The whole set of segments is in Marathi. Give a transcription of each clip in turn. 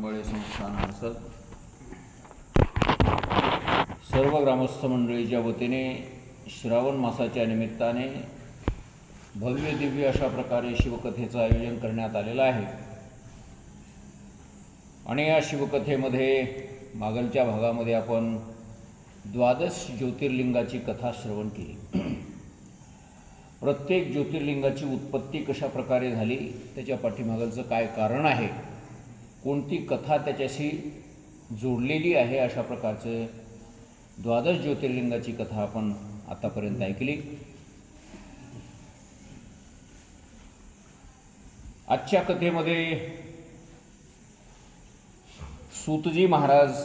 मंगळे संस्थान हर्सद सर्व ग्रामस्थ मंडळीच्या वतीने श्रावण मासाच्या निमित्ताने भव्य दिव्य अशा प्रकारे शिवकथेचं आयोजन करण्यात आलेलं आहे. आणि या शिवकथेमध्ये मागलच्या भागामध्ये आपण 12 ज्योतिर्लिंगाची कथा श्रवण केली. प्रत्येक ज्योतिर्लिंगाची उत्पत्ती कशा प्रकारे झाली, त्याच्या पाठीमागचं काय कारण आहे, कोणती कथा त्याच्याशी जोडलेली आहे, अशा प्रकारचे 12 ज्योतिर्लिंगाची कथा आपण आतापर्यंत ऐकली. आजच्या कथेमध्ये सूतजी महाराज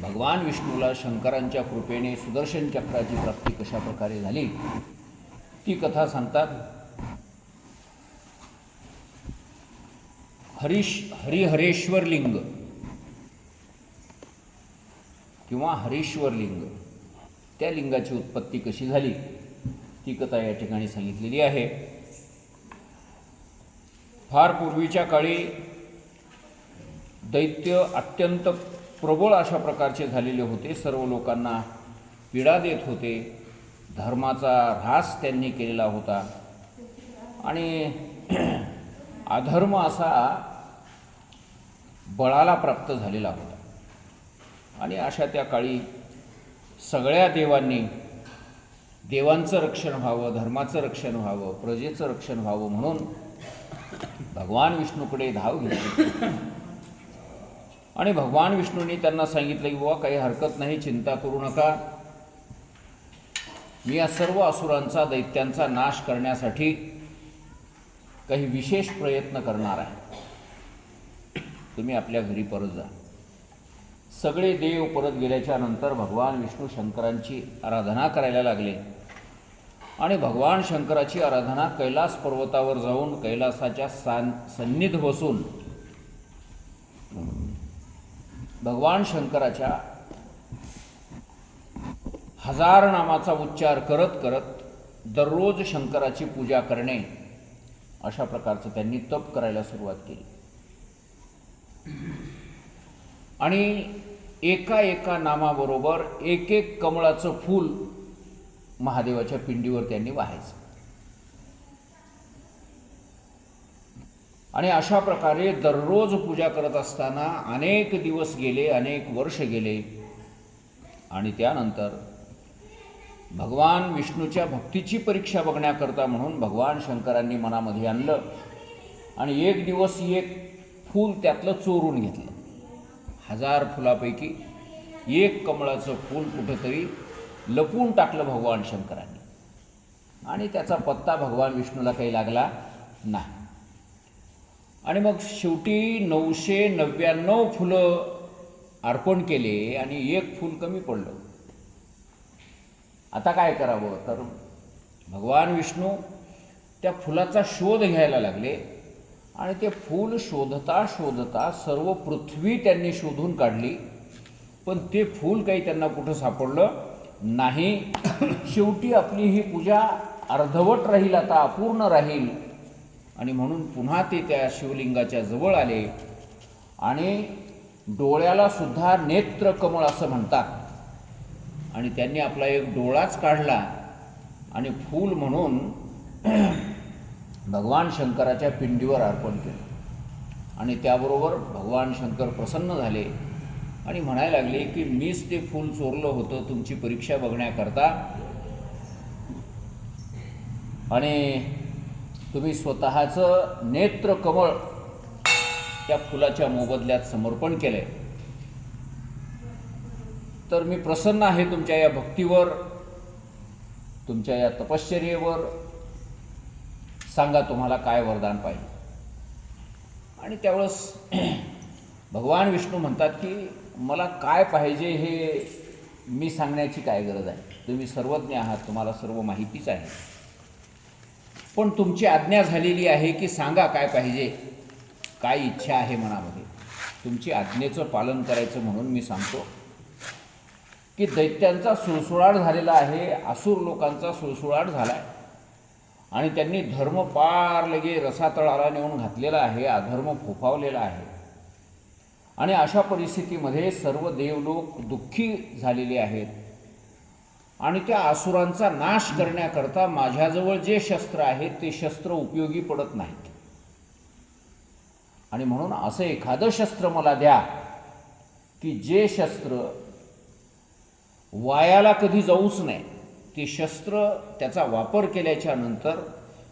भगवान विष्णूला शंकरांच्या कृपेने सुदर्शन चक्राची प्राप्ती कशा प्रकारे झाली ती कथा सांगतात. हरिहरेश्वर लिंग किंवा हरीश्वर लिंग, त्या लिंगाची उत्पत्ती कशी झाली ती कथा या ठिकाणी सांगितलेली आहे. फार पूर्वीच्या काळी दैत्य अत्यंत प्रबळ अशा प्रकारचे झालेले होते. सर्व लोकांना पीडा देत होते. धर्माचा ऱ्हास त्यांनी केलेला होता आणि अधर्म असा बळाला प्राप्त झालेला होता. आणि अशा त्या काळी सगळ्या देवांचं रक्षण व्हावं, धर्माचं रक्षण व्हावं, प्रजेचं रक्षण व्हावं म्हणून भगवान विष्णूकडे धाव घेतली. आणि भगवान विष्णूंनी त्यांना सांगितलं की बुवा काही हरकत नाही, चिंता करू नका, मी या सर्व असुरांचा दैत्यांचा नाश करण्यासाठी काही विशेष प्रयत्न करणार आहे, तुम्ही आपल्या घरी परत जा. सगळे देव परत गेल्याच्या नंतर भगवान विष्णू शंकरांची आराधना करायला लागले. आणि भगवान शंकराची आराधना कैलास पर्वतावर जाऊन कैलासाच्या सन्निध बसून भगवान शंकराच्या 1000 नामाचा उच्चार करत करत दररोज शंकराची पूजा करणे, अशा प्रकारचं त्यांनी तप करायला सुरुवात केली. आणि एका एका नामाबरोबर एक एक कमळाचं फूल महादेवाच्या पिंडीवर त्यांनी वाहायचं. आणि अशा प्रकारे दररोज पूजा करत असताना अनेक दिवस गेले, अनेक वर्ष गेले. आणि त्यानंतर भगवान विष्णूच्या भक्तीची परीक्षा बघण्याकरता म्हणून भगवान शंकरांनी मनामध्ये आणलं आणि एक दिवस एक फूल त्यातलं चोरून घेतलं. 1000 फुलापैकी एक कमळाचं फूल कुठंतरी लपवून टाकलं भगवान शंकरांनी. आणि त्याचा पत्ता भगवान विष्णूला काही लागला नाही. आणि मग शेवटी 999 फुलं अर्पण केले आणि एक फूल कमी पडलं. आता काय करावं, तर भगवान विष्णू त्या फुलाचा शोध घ्यायला लागले. आणि ते फूल शोधता शोधता सर्व पृथ्वी त्यांनी शोधून काढली, पण ते फूल काही त्यांना कुठं सापडलं नाही. शेवटी आपली ही पूजा अर्धवट राहील, आता अपूर्ण राहील. आणि म्हणून पुन्हा ते त्या शिवलिंगाच्या जवळ आले. आणि डोळ्याला सुद्धा नेत्रकमळ असं म्हणतात. आणि त्यांनी आपला एक डोळाच काढला आणि फूल म्हणून भगवान शंकराच्या पिंडीवर अर्पण केलं. आणि त्याबरोबर भगवान शंकर प्रसन्न झाले आणि म्हणायला लागले की मीच ते फूल चोरलं होतं तुमची परीक्षा बघण्याकरता, आणि तुम्ही स्वतःचं नेत्रकमळ त्या फुलाच्या मोबदल्यात समर्पण केलंय, तर मी प्रसन्न आहे तुमच्या या भक्तीवर, तुमच्या या तपश्चर्येवर. सांगा तुम्हाला काय वरदान पाहिजे. आणि त्यावेळेस भगवान विष्णू म्हणतात की मला काय पाहिजे हे मी सांगण्याची काय गरज आहे, तुम्ही सर्वज्ञ आहात, तुम्हाला सर्व माहितीच आहे. पण तुमची आज्ञा झालेली आहे की सांगा काय पाहिजे, काय इच्छा आहे मनामध्ये, तुमची आज्ञेचं पालन करायचं म्हणून मी सांगतो की दैत्यांचा सुळसुळाट झालेला आहे, असुर लोकांचा सुळसुळाट झाला आहे. आणि त्यांनी धर्म पार लगे रसातळाला नेऊन घातलेला आहे, अधर्म फोफावलेला आहे. आणि अशा परिस्थितीमध्ये सर्व देवलोक दुःखी झालेले आहेत. आणि त्या असुरांचा नाश करण्याकरता माझ्याजवळ जे शस्त्र आहेत ते शस्त्र उपयोगी पडत नाहीत. आणि म्हणून असं एखादं शस्त्र मला द्या की जे शस्त्र वायाला कधी जाऊच नये. ते शस्त्र त्याचा वापर केल्याच्या नंतर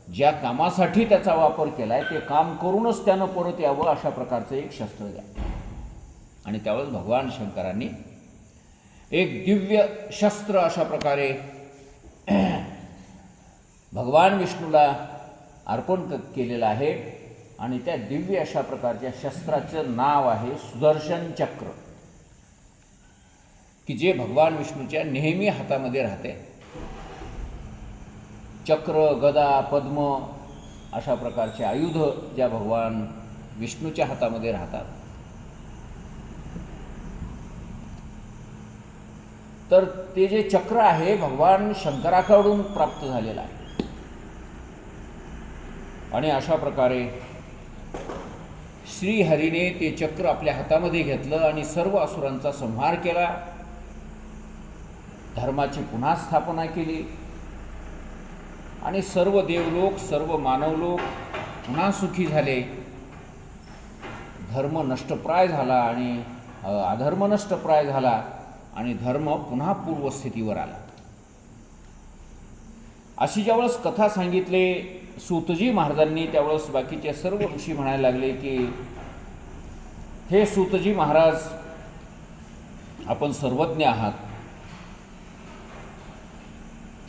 ज्या कामासाठी त्याचा वापर केला आहे ते काम करूनच त्यानं परत यावं, अशा प्रकारचं एक शस्त्र द्या. आणि त्यावेळेस भगवान शंकरांनी एक दिव्य शस्त्र अशा प्रकारे भगवान विष्णूला अर्पण केलेलं आहे. आणि त्या दिव्य अशा प्रकारच्या शस्त्राचं नाव आहे सुदर्शन चक्र, की जे भगवान विष्णूच्या नेहमी हातामध्ये राहते. चक्र, गदा, पद्म अशा प्रकारचे आयुध ज्या भगवान विष्णूच्या हातामध्ये राहतात. तर ते जे चक्र आहे भगवान शंकराकडून प्राप्त झालेलं आहे. आणि अशा प्रकारे श्रीहरीने ते चक्र आपल्या हातामध्ये घेतलं आणि सर्व असुरांचा संहार केला, धर्माची पुन्हा स्थापना केली आणि सर्व देवलोक, सर्व मानवलोक पुन्हा सुखी झाले. धर्म नष्टप्राय झाला आणि अधर्म नष्टप्राय झाला आणि धर्म पुन्हा पूर्वस्थितीवर आला. अशी ज्यावेळेस कथा सांगितले सूतजी महाराजांनी, त्यावेळेस बाकीचे सर्व ऋषी म्हणायला लागले की हे सूतजी महाराज, आपण सर्वज्ञ आहात.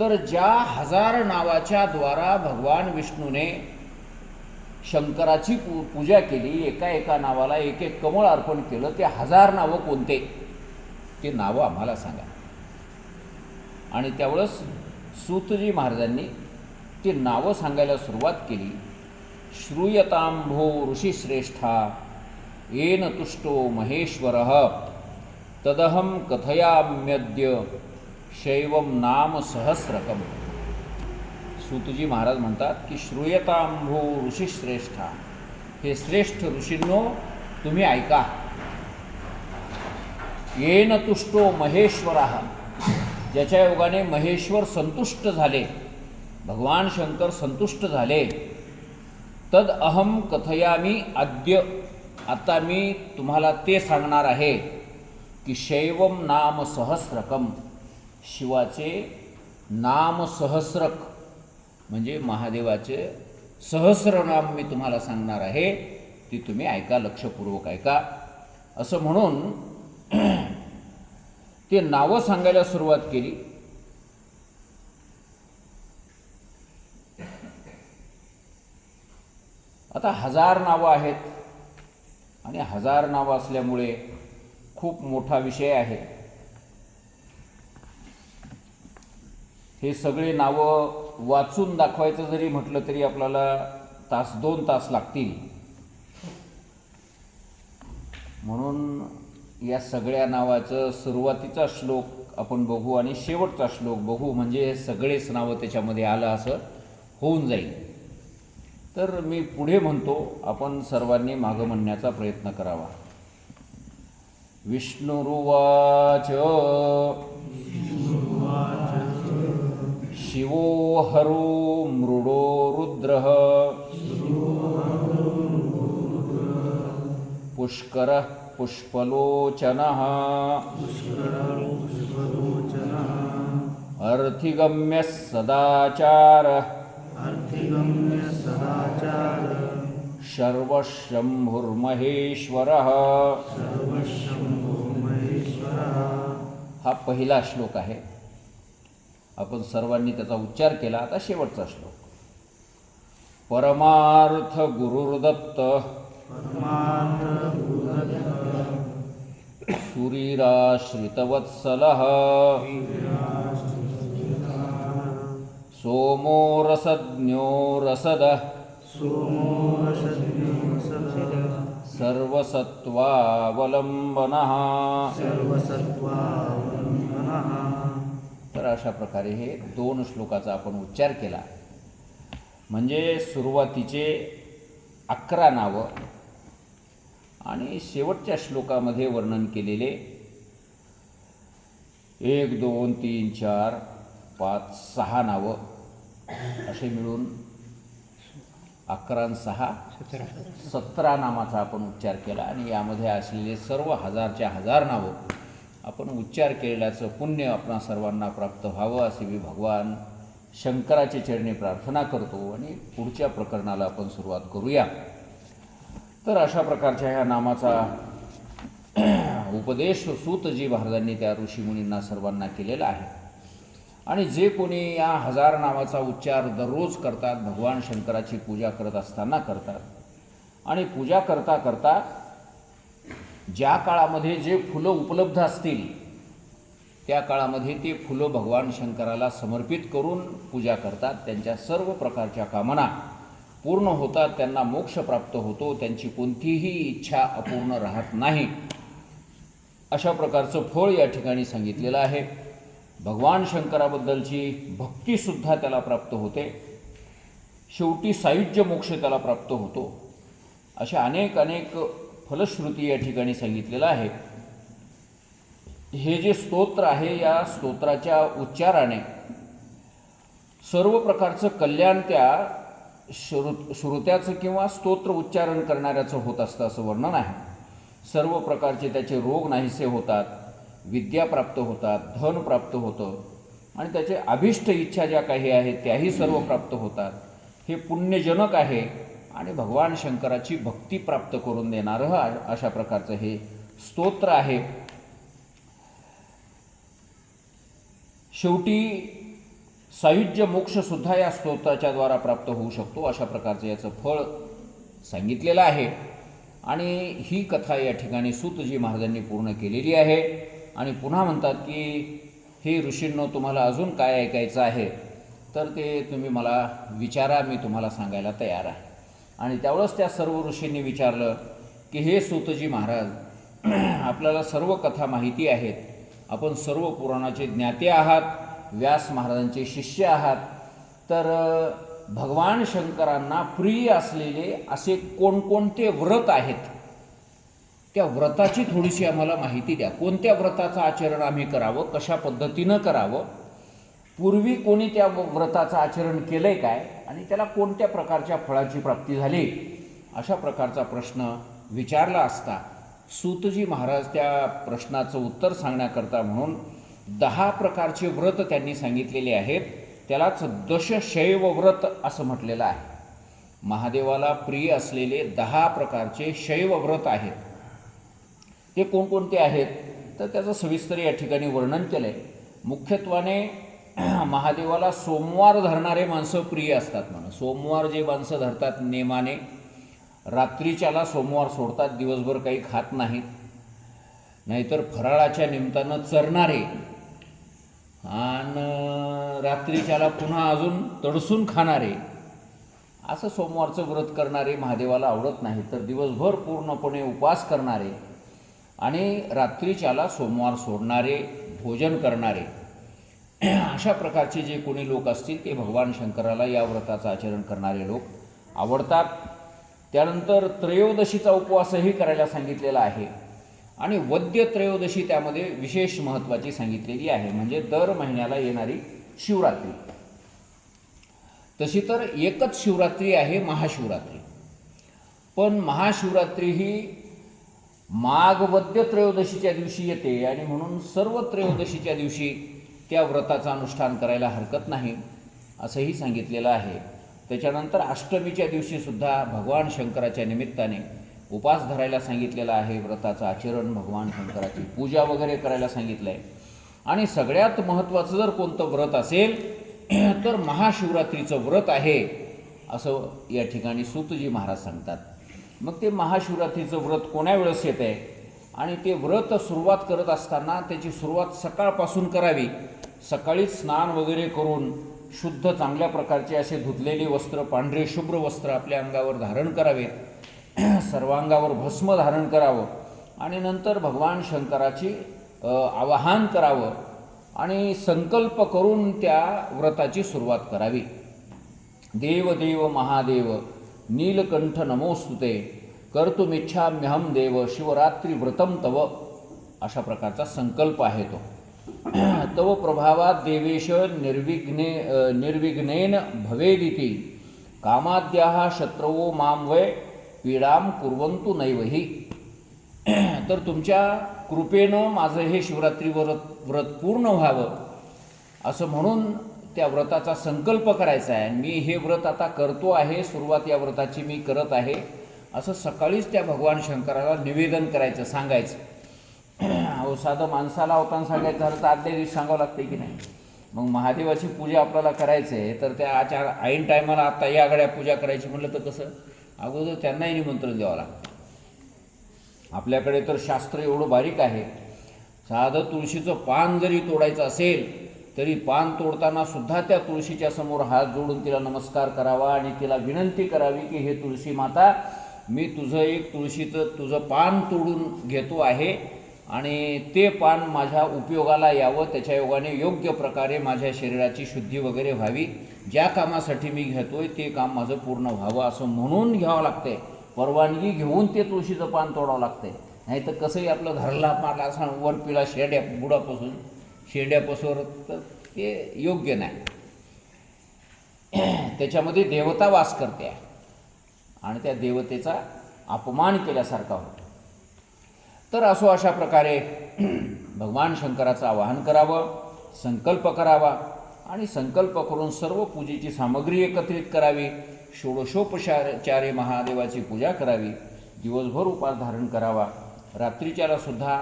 तर ज्या 1000 नावाच्या द्वारा भगवान विष्णूने शंकराची पूजा केली, एका एका नावाला एक एक कमळ अर्पण केलं, ते 1000 नावं कोणते ते नावं आम्हाला सांगा. आणि त्यावेळेस सूतजी महाराजांनी ती नावं सांगायला सुरुवात केली. श्रूयतांभो ऋषिश्रेष्ठा येन तुष्टो महेश्वरः तदहं कथयाम्यद्य शैवम नाम सहस्रकम. सूतजी महाराज म्हणतात की श्रूयतांभो ऋषिश्रेष्ठा, हे श्रेष्ठ ऋषींनो तुम्ही ऐका. येन तुष्टो महेश्वरः, ज्याच्या योगाने महेश्वर संतुष्ट झाले, भगवान शंकर संतुष्ट झाले. तद अहम कथयामी अद्य, आता मी तुम्हाला ते सांगणार आहे की शैवम नाम सहस्रकम, शिवाचे नाम सहस्रक म्हणजे महादेवाचे सहस्रनाम मी तुम्हाला सांगणार आहे, ती तुम्ही ऐका, लक्षपूर्वक ऐका. असं म्हणून ते नावं सांगायला सुरुवात केली. आता 1000 नावं आहेत आणि 1000 नावं असल्यामुळे खूप मोठा विषय आहे. हे सगळे नावं वाचून दाखवायचं जरी म्हटलं तरी आपल्याला 2 तास लागतील. म्हणून या सगळ्या नावाचं सुरुवातीचा श्लोक आपण बघू आणि शेवटचा श्लोक बघू, म्हणजे सगळेच नावं त्याच्यामध्ये आलं असं होऊन जाईल. तर मी पुढे म्हणतो, आपण सर्वांनी मागं म्हणण्याचा प्रयत्न करावा. विष्णुरुवाच शिवो हरो मृडो रुद्रः पुष्करः पुष्पलोचनः अर्थिगम्यः सदाचारः सर्वशंभुर्महेश्वरः. हा पहिला श्लोक आहे. आपण सर्वांनी त्याचा उच्चार केला. आता शेवटचा श्लोक. परमार्थ गुरुर्दत्त सुरीराश्रितवत्सलः सोमो रसज्ञो रसदः सर्वसत्त्वावलंबनः. तर अशा प्रकारे हे 2 श्लोकाचा आपण उच्चार केला. म्हणजे सुरुवातीचे 11 नावं आणि शेवटच्या श्लोकामध्ये वर्णन केलेले 1, 2, 3, 4, 5, 6 नावं असे मिळून 11 आणि 6 17 नामाचा आपण उच्चार केला आणि यामध्ये असलेले सर्व हजारच्या हजार नावं आपण उच्चार केल्याचं पुण्य आपणा सर्वांना प्राप्त व्हावं असे मी भगवान शंकराचे चरणी प्रार्थना करतो आणि पुढच्या प्रकरणाला आपण सुरुवात करूया. तर अशा प्रकारच्या ह्या नामाचा उपदेश सूतजी महाराजांनी त्या ऋषीमुनींना सर्वांना केलेला आहे. आणि जे कोणी या 1000 नावाचा उच्चार दररोज करतात, भगवान शंकराची पूजा करत असताना करतात आणि पूजा करता करता ज्या काळामध्ये जे फुलं उपलब्ध असतील त्या काळामध्ये ते फुलं भगवान शंकराला समर्पित करून पूजा करतात, त्यांच्या सर्व प्रकारच्या कामना पूर्ण होतात, त्यांना मोक्ष प्राप्त होतो, त्यांची कोणतीही इच्छा अपूर्ण राहत नाही. अशा प्रकारचं फळ या ठिकाणी सांगितलेलं आहे. भगवान शंकराबद्दलची भक्तीसुद्धा त्याला प्राप्त होते, शेवटी सायुज्य मोक्ष त्याला प्राप्त होतो. अशा अनेक फलश्रुती या ठिकाणी सांगितलेलं आहे. हे जे स्तोत्र आहे या स्तोत्राच्या उच्चाराने सर्व प्रकारचं कल्याण त्या श्रोत्याचं किंवा स्तोत्र उच्चारण करणाऱ्याचं होत असतं असं वर्णन आहे. सर्व प्रकारचे त्याचे रोग नाहीसे होतात, विद्या प्राप्त होतात, धन प्राप्त होतं आणि त्याचे अभिष्ट इच्छा ज्या काही आहेत त्याही सर्व प्राप्त होतात. हे पुण्यजनक आहे आणि भगवान शंकराची भक्ती प्राप्त करून देणारं अशा प्रकारचं हे स्तोत्र आहे. शेवटी सायुज्य मोक्षसुद्धा या स्तोत्राच्या द्वारा प्राप्त होऊ शकतो अशा प्रकारचं याचं फळ सांगितलेलं आहे. आणि ही कथा या ठिकाणी सूतजी महाराजांनी पूर्ण केलेली आहे. आणि पुन्हा म्हणतात की हे ऋषींनो, तुम्हाला अजून काय ऐकायचं आहे तर ते तुम्ही मला विचारा, मी तुम्हाला सांगायला तयार आहे. आणि त्यावेळेस त्या सर्व ऋषींनी विचारलं की हे सूतजी महाराज, आपल्याला सर्व कथा माहिती आहेत, आपण सर्व पुराणाचे ज्ञाते आहात, व्यास महाराजांचे शिष्य आहात, तर भगवान शंकरांना प्रिय असलेले असे कोणकोणते व्रत आहेत त्या व्रताची थोडीशी आम्हाला माहिती द्या. कोणत्या व्रताचं आचरण आम्ही करावं, कशा पद्धतीनं करावं, पूर्वी कोणी त्या व्रताचं आचरण केलं आहे काय आणि त्याला कोणत्या प्रकारच्या फळाची प्राप्ती झाली, अशा प्रकारचा प्रश्न विचारला असता सूतजी महाराज त्या प्रश्नाचं उत्तर सांगण्याकरता म्हणून 10 प्रकारचे व्रत त्यांनी सांगितलेले आहेत. त्यालाच दशशैव व्रत असं म्हटलेलं आहे. महादेवाला प्रिय असलेले 10 प्रकारचे शैव व्रत आहेत. ते कोणकोणते आहेत तर त्याचं सविस्तर या ठिकाणी वर्णन केलं आहे. मुख्यत्वाने महादेवाला सोमवार धरणारे माणसं प्रिय असतात म्हणून. सोमवार जे माणसं धरतात नेमाने, रात्रीच्याला सोमवार सोडतात, दिवसभर काही खात नाहीत, नाहीतर फराळाच्या निमित्तानं चरणारे आणि रात्रीच्याला पुन्हा अजून तडसून खाणारे, असं सोमवारचं व्रत करणारे महादेवाला आवडत नाही. तर दिवसभर पूर्णपणे उपवास करणारे आणि रात्रीच्याला सोमवार सोडणारे, भोजन करणारे, अशा प्रकारचे जे कोणी लोक असतील ते भगवान शंकराला या व्रताचं आचरण करणारे लोक आवडतात. त्यानंतर त्रयोदशीचा उपवासही करायला सांगितलेला आहे आणि वद्य त्रयोदशी त्यामध्ये विशेष महत्त्वाची सांगितलेली आहे, म्हणजे दर महिन्याला येणारी शिवरात्री. तशी तर एकच शिवरात्री आहे, महाशिवरात्री. पण महाशिवरात्री ही माघ वद्य त्रयोदशीच्या दिवशी येते आणि म्हणून सर्व त्रयोदशीच्या दिवशी त्या व्रताचं अनुष्ठान करायला हरकत नाही असंही सांगितलेलं आहे. त्याच्यानंतर अष्टमीच्या दिवशीसुद्धा भगवान शंकराच्या निमित्ताने उपास धरायला सांगितलेला आहे, व्रताचं आचरण, भगवान शंकराची पूजा वगैरे करायला सांगितलं आहे. आणि सगळ्यात महत्त्वाचं जर कोणतं व्रत असेल तर महाशिवरात्रीचं व्रत आहे असं या ठिकाणी सूतजी महाराज सांगतात. मग ते महाशिवरात्रीचं व्रत कोण्या वेळेस येतं आहे आणि ते व्रत सुरुवात करत असताना त्याची सुरुवात सकाळपासून करावी. सकाळीच स्नान वगैरे करून शुद्ध चांगल्या प्रकारचे असे धुतलेले वस्त्र, पांढरे शुभ्र वस्त्र आपल्या अंगावर धारण करावेत, सर्वांगावर भस्म धारण करावं आणि नंतर भगवान शंकराची आवाहन करावं आणि संकल्प करून त्या व्रताची सुरुवात करावी. देव देव महादेव नीलकंठ नमोस्तुते कर्तुमिच्छाम्यहं देव शिवरात्री व्रतम तव, अशा प्रकारचा संकल्प आहे तो. तव प्रभावात देवेश निर्विघ्नेन भवेदिति कामाद्याः शत्रवो मां वै पीडाम कुर्वन्तु नैवही. तर तुमच्या कृपेनं माझं हे शिवरात्री व्रत पूर्ण व्हावं असं म्हणून त्या व्रताचा संकल्प करायचा आहे. मी हे व्रत आता करतो आहे, सुरुवात या व्रताची मी करत आहे असं सकाळीच त्या भगवान शंकराला निवेदन करायचं, सांगायचं. अहो साधं माणसाला अवतान सांगायचं झालं तर आदल्या दिवशी सांगावं लागते की नाही. मग महादेवाची पूजा आपल्याला करायचं आहे तर त्या ऐन टायमाला आता या गड्या पूजा करायची म्हटलं तर कसं, अगोदर त्यांनाही निमंत्रण द्यावं लागतं. आपल्याकडे तर शास्त्र एवढं बारीक आहे, साधं तुळशीचं पान जरी तोडायचं असेल तरी पान तोडताना सुद्धा त्या तुळशीच्या समोर हात जोडून तिला नमस्कार करावा आणि तिला विनंती करावी की हे तुळशी माता, मी तुझं पान तोडून घेतो आहे आणि ते पान माझ्या उपयोगाला यावं, त्याच्या योगाने योग्य प्रकारे माझ्या शरीराची शुद्धी वगैरे व्हावी, ज्या कामासाठी मी घेतोय ते काम माझं पूर्ण व्हावं असं म्हणून घ्यावं लागते. परवानगी घेऊन ते तुळशीचं पान तोडावं लागते. नाही तर कसंही आपलं घरला मारला असा वर पिला शेंड्यापासून तर ते योग्य नाही. त्याच्यामध्ये देवता वास करते आणि त्या देवतेचा अपमान केल्यासारखा होतो. तर असो अशा प्रकारे भगवान शंकराचं आवाहन करावं, संकल्प करावा आणि संकल्प करून सर्व पूजेची सामग्री एकत्रित करावी. षोडशोपचारे महादेवाची पूजा करावी. दिवसभर उपास धारण करावा. रात्रीच्याला सुद्धा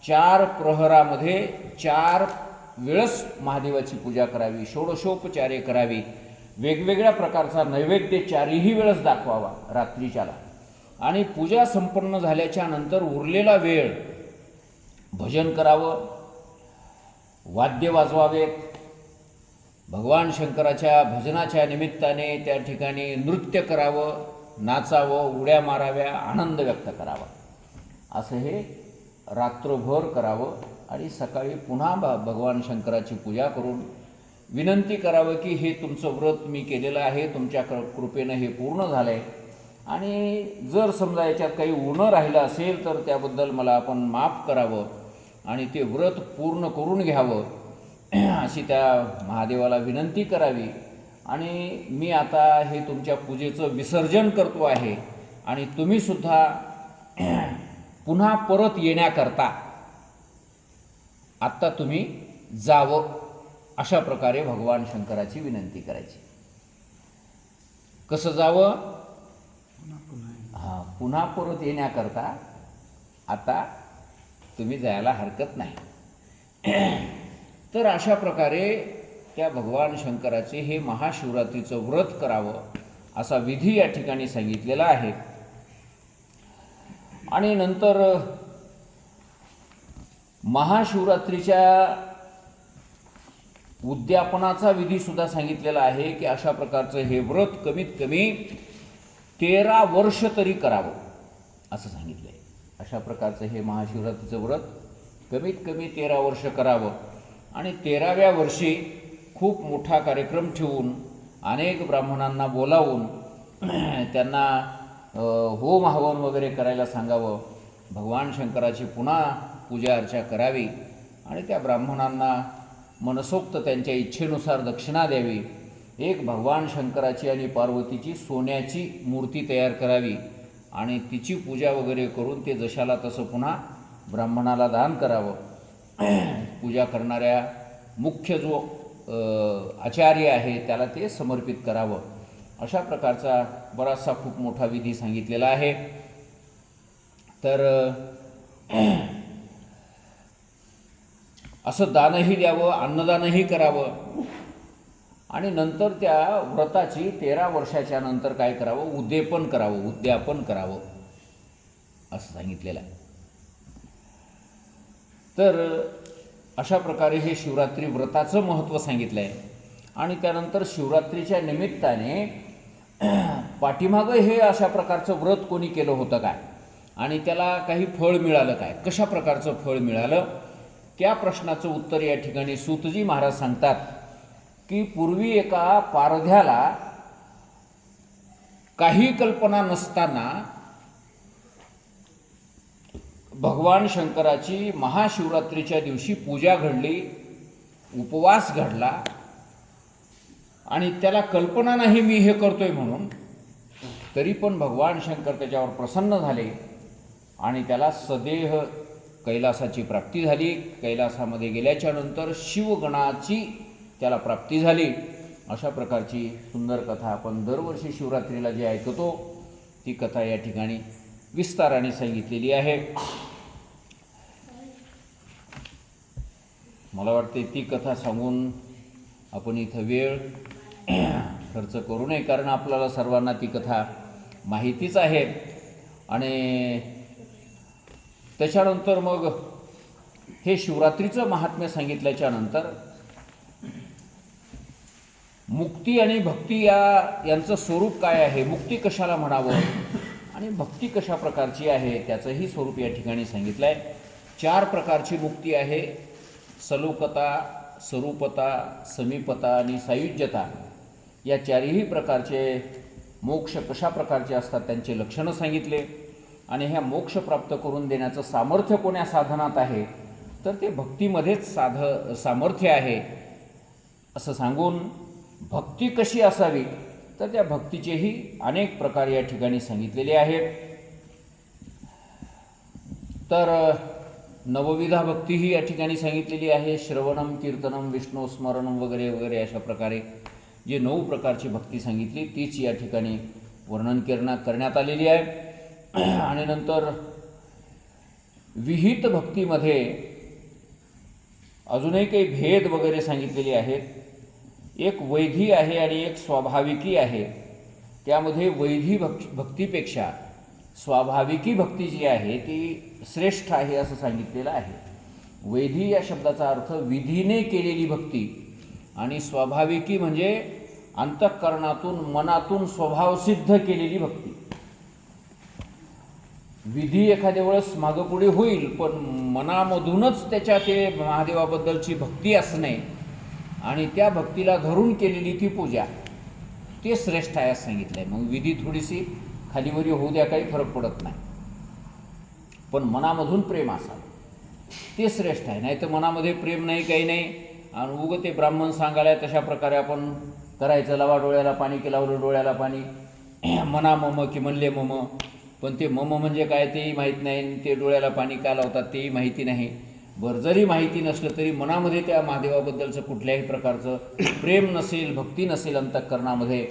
4 प्रहरामध्ये 4 वेळस महादेवाची पूजा करावी, षोडशोपचारे करावी. वेगवेगळ्या प्रकारचा नैवेद्य 4ही वेळस दाखवावा रात्रीच्याला. आणि पूजा संपन्न झाल्याच्या नंतर उरलेला वेळ भजन करावं, वाद्य वाजवावेत. भगवान शंकराच्या भजनाच्या निमित्ताने त्या ठिकाणी नृत्य करावं, नाचावं, उड्या माराव्या, आनंद व्यक्त करावा. असं हे रात्रभर करावं आणि सकाळी पुन्हा भगवान शंकराची पूजा करून विनंती करावं की हे तुमचं व्रत मी केलेलं आहे, तुमच्या कृपेनं हे पूर्ण झालं आहे आणि जर समजा याच्यात काही उणं राहिलं असेल तर त्याबद्दल मला आपण माफ करावं आणि ते व्रत पूर्ण करून घ्यावं अशी त्या महादेवाला विनंती करावी. आणि मी आता हे तुमच्या पूजेचं विसर्जन करतो आहे आणि तुम्हीसुद्धा पुन्हा परत येण्याकरता आत्ता तुम्ही जावं, अशा प्रकारे भगवान शंकराची विनंती करायची. कसं जावं? पुन्हा परत येण्याकरता आता तुम्ही जायला हरकत नाही. तर अशा प्रकारे त्या भगवान शंकराचे हे महाशिवरात्रीचं व्रत करावं असा विधी या ठिकाणी सांगितलेला आहे. आणि नंतर महाशिवरात्रीच्या उद्यापनाचा विधीसुद्धा सांगितलेला आहे की अशा प्रकारचं हे व्रत कमीत कमी 13 वर्ष तरी करावं असं सांगितलं आहे. अशा प्रकारचं हे महाशिवरात्रीचं व्रत कमीत कमी 13 वर्ष करावं आणि 13व्या वर्षी खूप मोठा कार्यक्रम ठेवून अनेक ब्राह्मणांना बोलावून त्यांना होम हवन वगैरे करायला सांगावं. भगवान शंकराची पुन्हा पूजा अर्चा करावी आणि त्या ब्राह्मणांना मनसोक्त त्यांच्या इच्छेनुसार दक्षिणा द्यावी. एक भगवान शंकराची आणि पार्वतीची सोन्याची मूर्ती तयार करावी आणि तिची पूजा वगैरे करून ते जशाला तसं पुन्हा ब्राह्मणाला दान करावं. पूजा करणाऱ्या मुख्य जो आचार्य आहे त्याला ते समर्पित करावं. अशा प्रकारचा बराचसा खूप मोठा विधी सांगितलेला आहे. तर असं दानही द्यावं, अन्नदानही करावं आणि नंतर त्या व्रताची 13 वर्षाच्या नंतर काय करावं? उद्यापन करावं असं सांगितलेलं आहे. तर अशा प्रकारे हे शिवरात्री व्रताचं महत्त्व सांगितलं आहे. आणि त्यानंतर शिवरात्रीच्या निमित्ताने पाठीमागं हे अशा प्रकारचं व्रत कोणी केलं होतं काय आणि त्याला काही फळ मिळालं काय, कशा प्रकारचं फळ मिळालं, त्या प्रश्नाचं उत्तर या ठिकाणी सूतजी महाराज सांगतात की पूर्वी एका पारध्याला काही कल्पना नसताना भगवान शंकराची महाशिवरात्रीच्या दिवशी पूजा घडली, उपवास घडला आणि त्याला कल्पना नाही मी हे करतोय म्हणून, तरी पण भगवान शंकर त्याच्यावर प्रसन्न झाले आणि त्याला सदेह कैलासाची प्राप्ती झाली. कैलासामध्ये गेल्याच्या नंतर शिवगणाची त्याला प्राप्ती झाली. अशा प्रकारची सुंदर कथा आपण दरवर्षी शिवरात्रीला जी ऐकतो ती कथा या ठिकाणी विस्ताराने सांगितलेली आहे. मला वाटते ती कथा सांगून आपण इथं वेळ खर्च करू नये, कारण आपल्याला सर्वांना ती कथा माहितीच आहे. आणि त्याच्यानंतर मग हे शिवरात्रीचं महात्म्य सांगितल्याच्या नंतर मुक्ती आणि भक्ती यांचं स्वरूप काय आहे, मुक्ती कशाला म्हणावं आणि भक्ती कशा प्रकारची आहे त्याचंही स्वरूप या ठिकाणी सांगितलं आहे. 4 प्रकारची मुक्ती आहे: सलोकता, स्वरूपता, समीपता आणि सायुज्यता. या 4ही प्रकारचे मोक्ष कशा प्रकारचे असतात त्यांचे लक्षणं सांगितले. आणि ह्या मोक्ष प्राप्त करून देण्याचं सामर्थ्य कोण्या साधनात आहे, तर ते भक्तीमध्येच सामर्थ्य आहे असं सांगून भक्ती कशी असावी तर त्या भक्तीचेही अनेक प्रकार या ठिकाणी सांगितलेले आहेत. तर नवविधा भक्तीही या ठिकाणी सांगितलेली आहे. श्रवणम, कीर्तनम, विष्णू स्मरणम वगैरे वगैरे अशा प्रकारे जे 9 प्रकारची भक्ती सांगितली तीच या ठिकाणी वर्णन करण्यात आलेली आहे. आणि नंतर विहित भक्तीमध्ये अजूनही काही भेद वगैरे सांगितलेले आहेत. एक वैधी आहे आणि एक स्वाभाविकी आहे. त्यामध्ये वैधी भक्तीपेक्षा स्वाभाविकी भक्ती जी आहे ती श्रेष्ठ आहे असं सांगितलेलं आहे. वैधी या शब्दाचा अर्थ विधीने केलेली भक्ती आणि स्वाभाविकी म्हणजे अंतःकरणातून मनातून स्वभावसिद्ध केलेली भक्ती. विधी एखाद्या वेळेस मागपुढे होईल, पण मनामधूनच त्याच्या ते महादेवाबद्दलची भक्ती असणे आणि त्या भक्तीला धरून केलेली ती पूजा ते श्रेष्ठ आहे असं सांगितलं आहे. मग विधी थोडीशी खालीवरी होऊ द्या, काही फरक पडत नाही, पण मनामधून प्रेम असावं ते श्रेष्ठ आहे. नाही तर मनामध्ये प्रेम नाही, काही नाही आणि उगं ते ब्राह्मण सांगायला तशा प्रकारे आपण करायचं. लावा डोळ्याला पाणी की लावलं डोळ्याला पाणी, मना मम की म्हणले मम, पण ते मम म्हणजे काय तेही माहीत नाही, ते डोळ्याला पाणी का लावतात तेही माहिती नाही. बरं, जरी माहिती नसलं तरी मनामध्ये त्या महादेवाबद्दलचं कुठल्याही प्रकारचं प्रेम नसेल, भक्ती नसेल अंतःकरणामध्ये,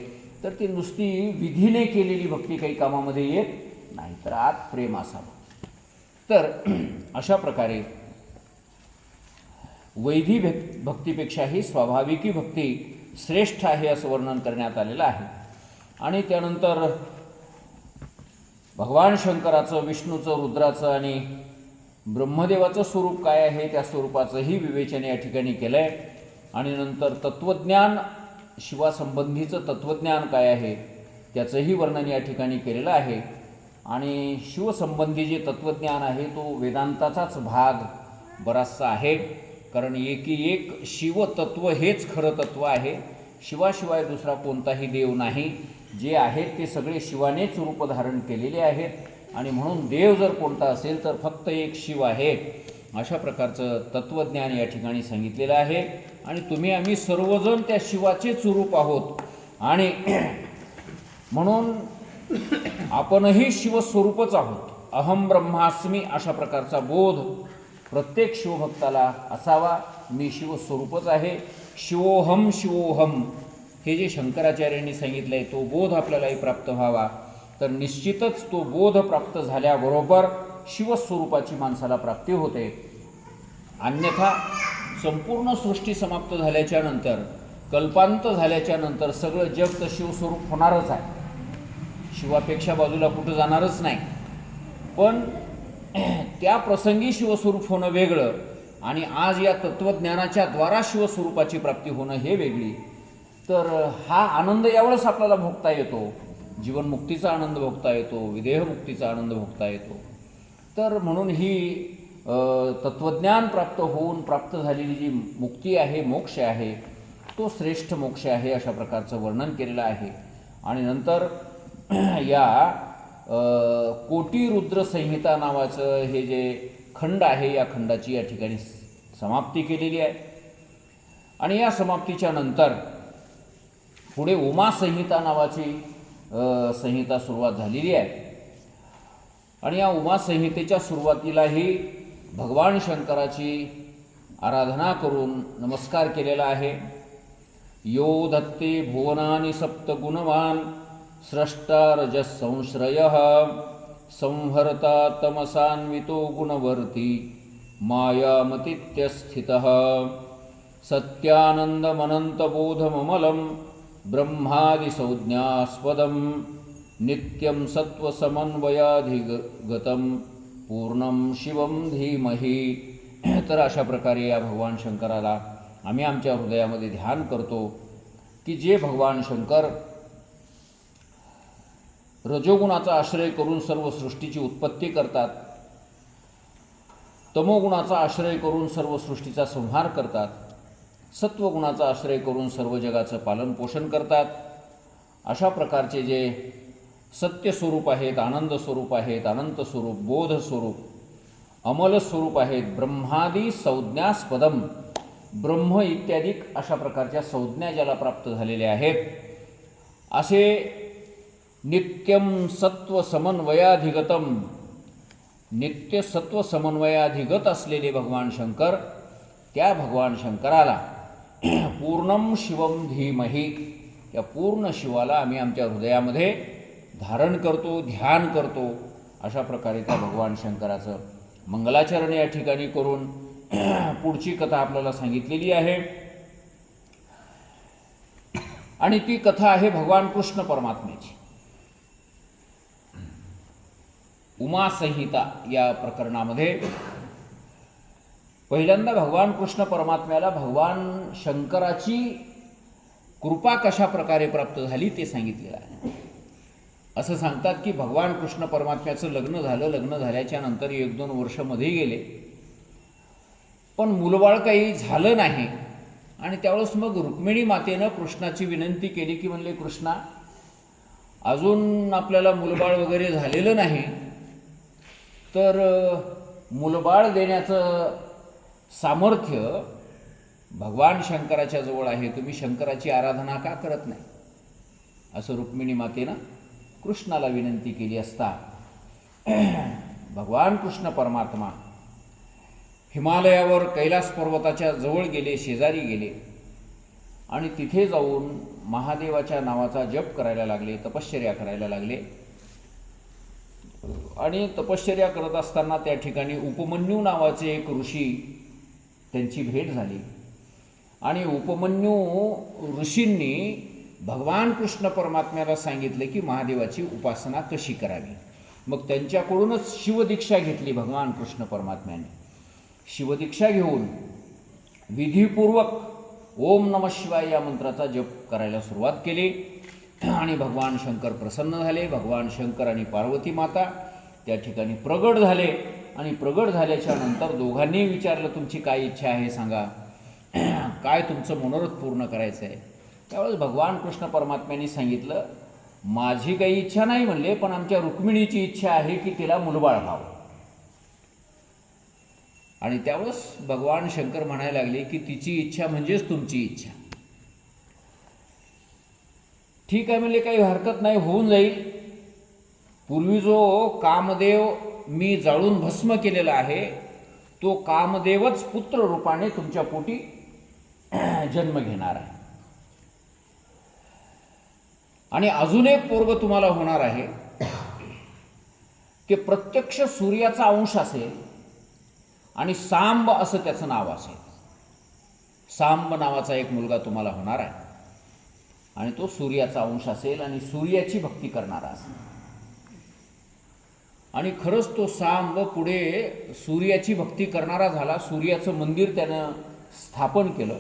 तर ती नुसती विधीने केलेली भक्ती काही कामामध्ये येत नाही, तर आत प्रेम असावं. तर अशा प्रकारे वैधी भक्तीपेक्षाही स्वाभाविकी भक्ती श्रेष्ठ आहे असं वर्णन करण्यात आलेलं आहे. आणि त्यानंतर भगवान शंकराचं, विष्णूचं, रुद्राचं आणि ब्रह्मदेवाचं स्वरूप काय आहे त्या स्वरूपाचंही विवेचन या ठिकाणी केलं आहे. आणि नंतर तत्त्वज्ञान, शिवासंबंधीचं तत्त्वज्ञान काय आहे त्याचंही वर्णन या ठिकाणी केलेलं आहे. आणि शिवसंबंधी जे तत्त्वज्ञान आहे तो वेदांताचाच भाग बराचसा आहे, कारण एक शिवतत्व हेच खरं तत्व आहे. शिवाशिवाय दुसरा कोणताही देव नाही. जे आहेत ते सगळे शिवानेच रूप धारण केलेले आहेत आणि म्हणून देव जर कोणता असेल तर फक्त एक शिव आहे. अशा प्रकारचं तत्त्वज्ञान या ठिकाणी सांगितलेलं आहे. आणि तुम्ही आम्ही सर्वजण त्या शिवाचेच रूप आहोत आणि म्हणून आपणही शिवस्वरूपच आहोत. अहम ब्रह्मास्मी अशा प्रकारचा बोध प्रत्येक शिवभक्ताला असावा. मी शिवस्वरूपच आहे. शिवोहम शिवोहम हे जे शंकराचार्यांनी सांगितलं आहे तो बोध आपल्यालाही प्राप्त व्हावा. तर निश्चितच तो बोध प्राप्त झाल्याबरोबर शिवस्वरूपाची माणसाला प्राप्ती होते. अन्यथा संपूर्ण सृष्टी समाप्त झाल्याच्या नंतर, कल्पांत झाल्याच्या नंतर सगळं जग तर शिवस्वरूप होणारच आहे, शिवापेक्षा बाजूला कुठं जाणारच नाही. पण त्या प्रसंगी शिवस्वरूप होणं वेगळं आणि आज या तत्त्वज्ञानाच्या द्वारा शिवस्वरूपाची प्राप्ती होणं हे वेगळी. तर हा आनंद यावेळेस आपल्याला भोगता येतो. जीवनमुक्तीचा आनंद भोगता येतो, विदेहमुक्तीचा आनंद भोगता येतो. तर म्हणून ही तत्त्वज्ञान प्राप्त होऊन प्राप्त झालेली जी मुक्ती आहे, मोक्ष आहे, तो श्रेष्ठ मोक्ष आहे अशा प्रकारचं वर्णन केलेलं आहे. आणि नंतर या कोटी रुद्र संहिता नावाचं हे जे खंड आहे, या खंडाची या ठिकाणी समाप्ती केलेली आहे. आणि या समाप्तीच्या नंतर पुढे उमा संहिता नावाची संहिता सुरुवात झालेली आहे. आणि या उमा संहितेच्या सुरुवातीलाही भगवान शंकराची आराधना करून नमस्कार केलेला आहे. यो धत्ते भुवनानि सप्तगुणवान स्रष्टा रजः संश्रयः संहर्ता तमसान्वितो गुणवर्ती मायामतीत्यस्थितः सत्यानन्दमनन्तबोधममलं ब्रह्मादिसंज्ञास्पदं नित्यं सत्त्वसमन्वयाधिगतं पूर्णं शिवं धीमहि. तर अशा प्रकारे या भगवान शंकराला आम्ही आमच्या हृदयामध्ये ध्यान करतो की जे भगवान शंकर रजोगुणाचा आश्रय करून सर्व सृष्टीची उत्पत्ती करतात, तमोगुणाचा आश्रय करून सर्व सृष्टीचा संहार करतात, सत्वगुणाचा आश्रय करून सर्व जगाचं पालनपोषण करतात, अशा प्रकारचे जे सत्य स्वरूप आहेत, आनंद स्वरूप आहेत, अनंत स्वरूप, बोध स्वरूप, अमल स्वरूप आहेत, ब्रह्मादी संज्ञास्पदम, ब्रह्म इत्यादी अशा प्रकारच्या संज्ञा ज्याला प्राप्त झालेल्या आहेत, असे नित्यम सत्व समन्वयाधिगतम, नित्य सत्व समन्वयाधिगत असलेले भगवान शंकर, त्या भगवान शंकराला पूर्णम शिवम धीमहि, त्या पूर्ण शिवाला आम्ही आमच्या हृदयामध्ये धारण करतो, ध्यान करतो. अशा प्रकारे त्या भगवान शंकराचं मंगलाचरण या ठिकाणी करून पुढची कथा आपल्याला सांगितलेली आहे. आणि ती कथा आहे भगवान कृष्ण परमात्म्याची. उमा संहिता या प्रकरणामध्ये पहिल्यांदा भगवान कृष्ण परमात्म्याला भगवान शंकराची कृपा कशा प्रकारे प्राप्त झाली ते सांगितलेलं आहे. असं सांगतात की भगवान कृष्ण परमात्म्याचं लग्न झालं, लग्न झाल्याच्या नंतर 1-2 वर्ष मध्ये गेले, पण मुलबाळ काही झालं नाही. आणि त्यावेळेस मग रुक्मिणी मातेनं कृष्णाची विनंती केली की म्हणले, कृष्णा, अजून आपल्याला मुलबाळ वगैरे झालेलं नाही, तर मुलबाळ देण्याचं सामर्थ्य भगवान शंकराच्या जवळ आहे, तुम्ही शंकराची आराधना का करत नाही, असं रुक्मिणी मातेनं कृष्णाला विनंती केली असता भगवान कृष्ण परमात्मा हिमालयावर कैलास पर्वताच्या जवळ गेले, शेजारी गेले आणि तिथे जाऊन महादेवाच्या नावाचा जप करायला लागले, तपश्चर्या करायला लागले. आणि तपश्चर्या करत असताना त्या ठिकाणी उपमन्यू नावाचे एक ऋषी त्यांची भेट झाली. आणि उपमन्यू ऋषींनी भगवान कृष्ण परमात्म्याला सांगितले की महादेवाची उपासना कशी करावी. मग त्यांच्याकडूनच शिवदीक्षा घेतली भगवान कृष्ण परमात्म्याने. शिवदीक्षा घेऊन विधीपूर्वक ओम नमः शिवाय या मंत्राचा जप करायला सुरुवात केली. आणि भगवान शंकर प्रसन्न झाले. भगवान शंकर आणि पार्वती माता त्या ठिकाणी प्रगट झाले. आणि प्रगट झाल्याच्या नंतर दोघांनी विचारलं, तुमची काय इच्छा आहे सांगा, काय तुमचं मनोरथ पूर्ण करायचं आहे. त्यावेळेस भगवान कृष्ण परमात्म्यांनी सांगितलं, माझी काही इच्छा नाही म्हणले, पण आमच्या रुक्मिणीची इच्छा आहे की तिला मुलबाळ व्हावं. आणि त्यावेळेस भगवान शंकर म्हणायला लागले की तिची इच्छा म्हणजेच तुमची इच्छा. ठीक आहे म्हणले, काही हरकत नाही, होऊन जाईल. पूर्वी जो कामदेव मी जाळून भस्म केलेला आहे, तो कामदेवच पुत्र रूपाने तुमच्या पोटी जन्म घेणार आहे. आणि अजून एक पोरग तुम्हाला होणार आहे, ते प्रत्यक्ष सूर्याचा अंश असेल आणि सांब असं त्याचं नाव असेल. सांब नावाचा एक मुलगा तुम्हाला होणार आहे आणि तो सूर्याचा अंश असेल आणि सूर्याची भक्ती करणारा असेल. आणि खरंच तो सांब पुढे सूर्याची भक्ती करणारा झाला. सूर्याचं मंदिर त्यानं स्थापन केलं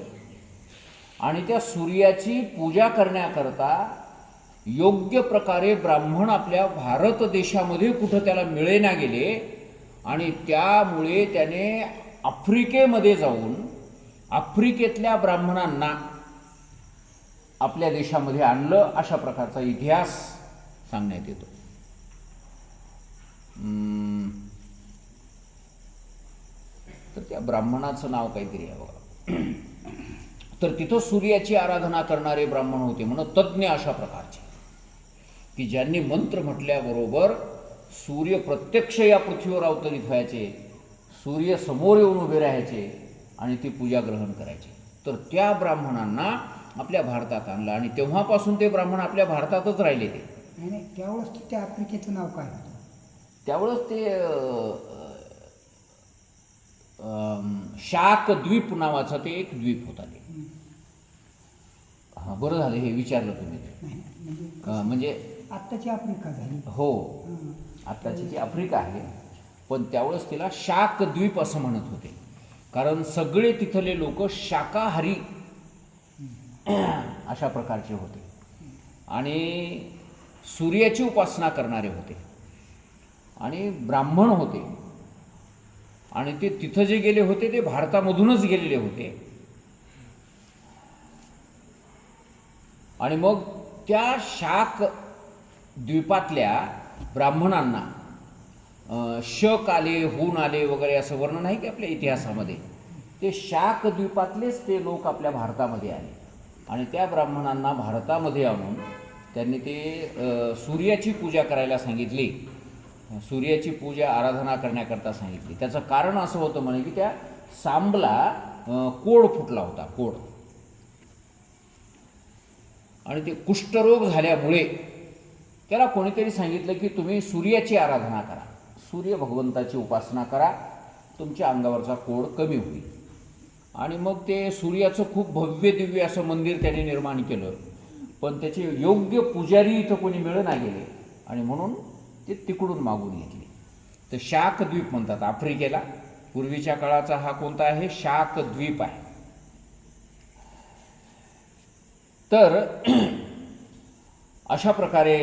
आणि त्या सूर्याची पूजा करण्याकरता योग्य प्रकारे ब्राह्मण आपल्या भारत देशामध्ये कुठं त्याला मिळेना गेले. आणि त्यामुळे त्याने आफ्रिकेमध्ये जाऊन आफ्रिकेतल्या ब्राह्मणांना आपल्या देशामध्ये आणलं. अशा प्रकारचा इतिहास सांगण्यात येतो. तर त्या ब्राह्मणाचं नाव काहीतरी आहे बघा. तर तिथं सूर्याची आराधना करणारे ब्राह्मण होते, म्हणून तज्ज्ञ अशा प्रकारचे, की ज्यांनी मंत्र म्हटल्याबरोबर सूर्य प्रत्यक्ष या पृथ्वीवर अवतरित व्हायचे, सूर्य समोर येऊन उभे राहायचे आणि ती पूजा ग्रहण करायचे. तर त्या ब्राह्मणांना आपल्या भारतात आणलं आणि तेव्हापासून ते ब्राह्मण आपल्या भारतातच राहिले. ते नाही, त्यावेळेस त्या आफ्रिकेचं नाव काय? त्यावेळेस ते शाक द्वीप नावाचा ते एक द्वीप होता. ते हां, बरं झालं हे विचारलं तुम्ही. नाही, म्हणजे आत्ताची आफ्रिका झाली. हो, आत्ताची जी आफ्रिका आहे, पण त्यावेळेस तिला शाक द्वीप असं म्हणत होते, कारण सगळे तिथले लोक शाकाहारी अशा प्रकारचे होते आणि सूर्याची उपासना करणारे होते आणि ब्राह्मण होते. आणि ते तिथं जे गेले होते ते भारतामधूनच गेलेले होते. आणि मग त्या शाक द्वीपातल्या ब्राह्मणांना शक आले, हून आले वगैरे असं वर्णन आहे की आपल्या इतिहासामध्ये. ते शाक द्वीपातलेच ते लोक आपल्या भारतामध्ये आले आणि त्या ब्राह्मणांना भारतामध्ये आणून त्यांनी ते सूर्याची पूजा करायला सांगितली, सूर्याची पूजा आराधना करण्याकरता सांगितली. त्याचं कारण असं होतं म्हणे की त्या सांबला कोड फुटला होता, कोड, आणि ते कुष्ठरोग झाल्यामुळे त्याला कोणीतरी सांगितलं की तुम्ही सूर्याची आराधना करा, सूर्य भगवंताची उपासना करा, तुमच्या अंगावरचा कोड कमी होईल. आणि मग ते सूर्याचं खूप भव्य दिव्य असं मंदिर त्यांनी निर्माण केलं, पण त्याचे योग्य पुजारी इथं कोणी मिळेना गेले आणि म्हणून ते तिकडून मागून घेतले. तर शाक द्वीप म्हणतात आफ्रिकेला. पूर्वीच्या काळाचा हा कोणता आहे? शाक द्वीप आहे. तर अशा प्रकारे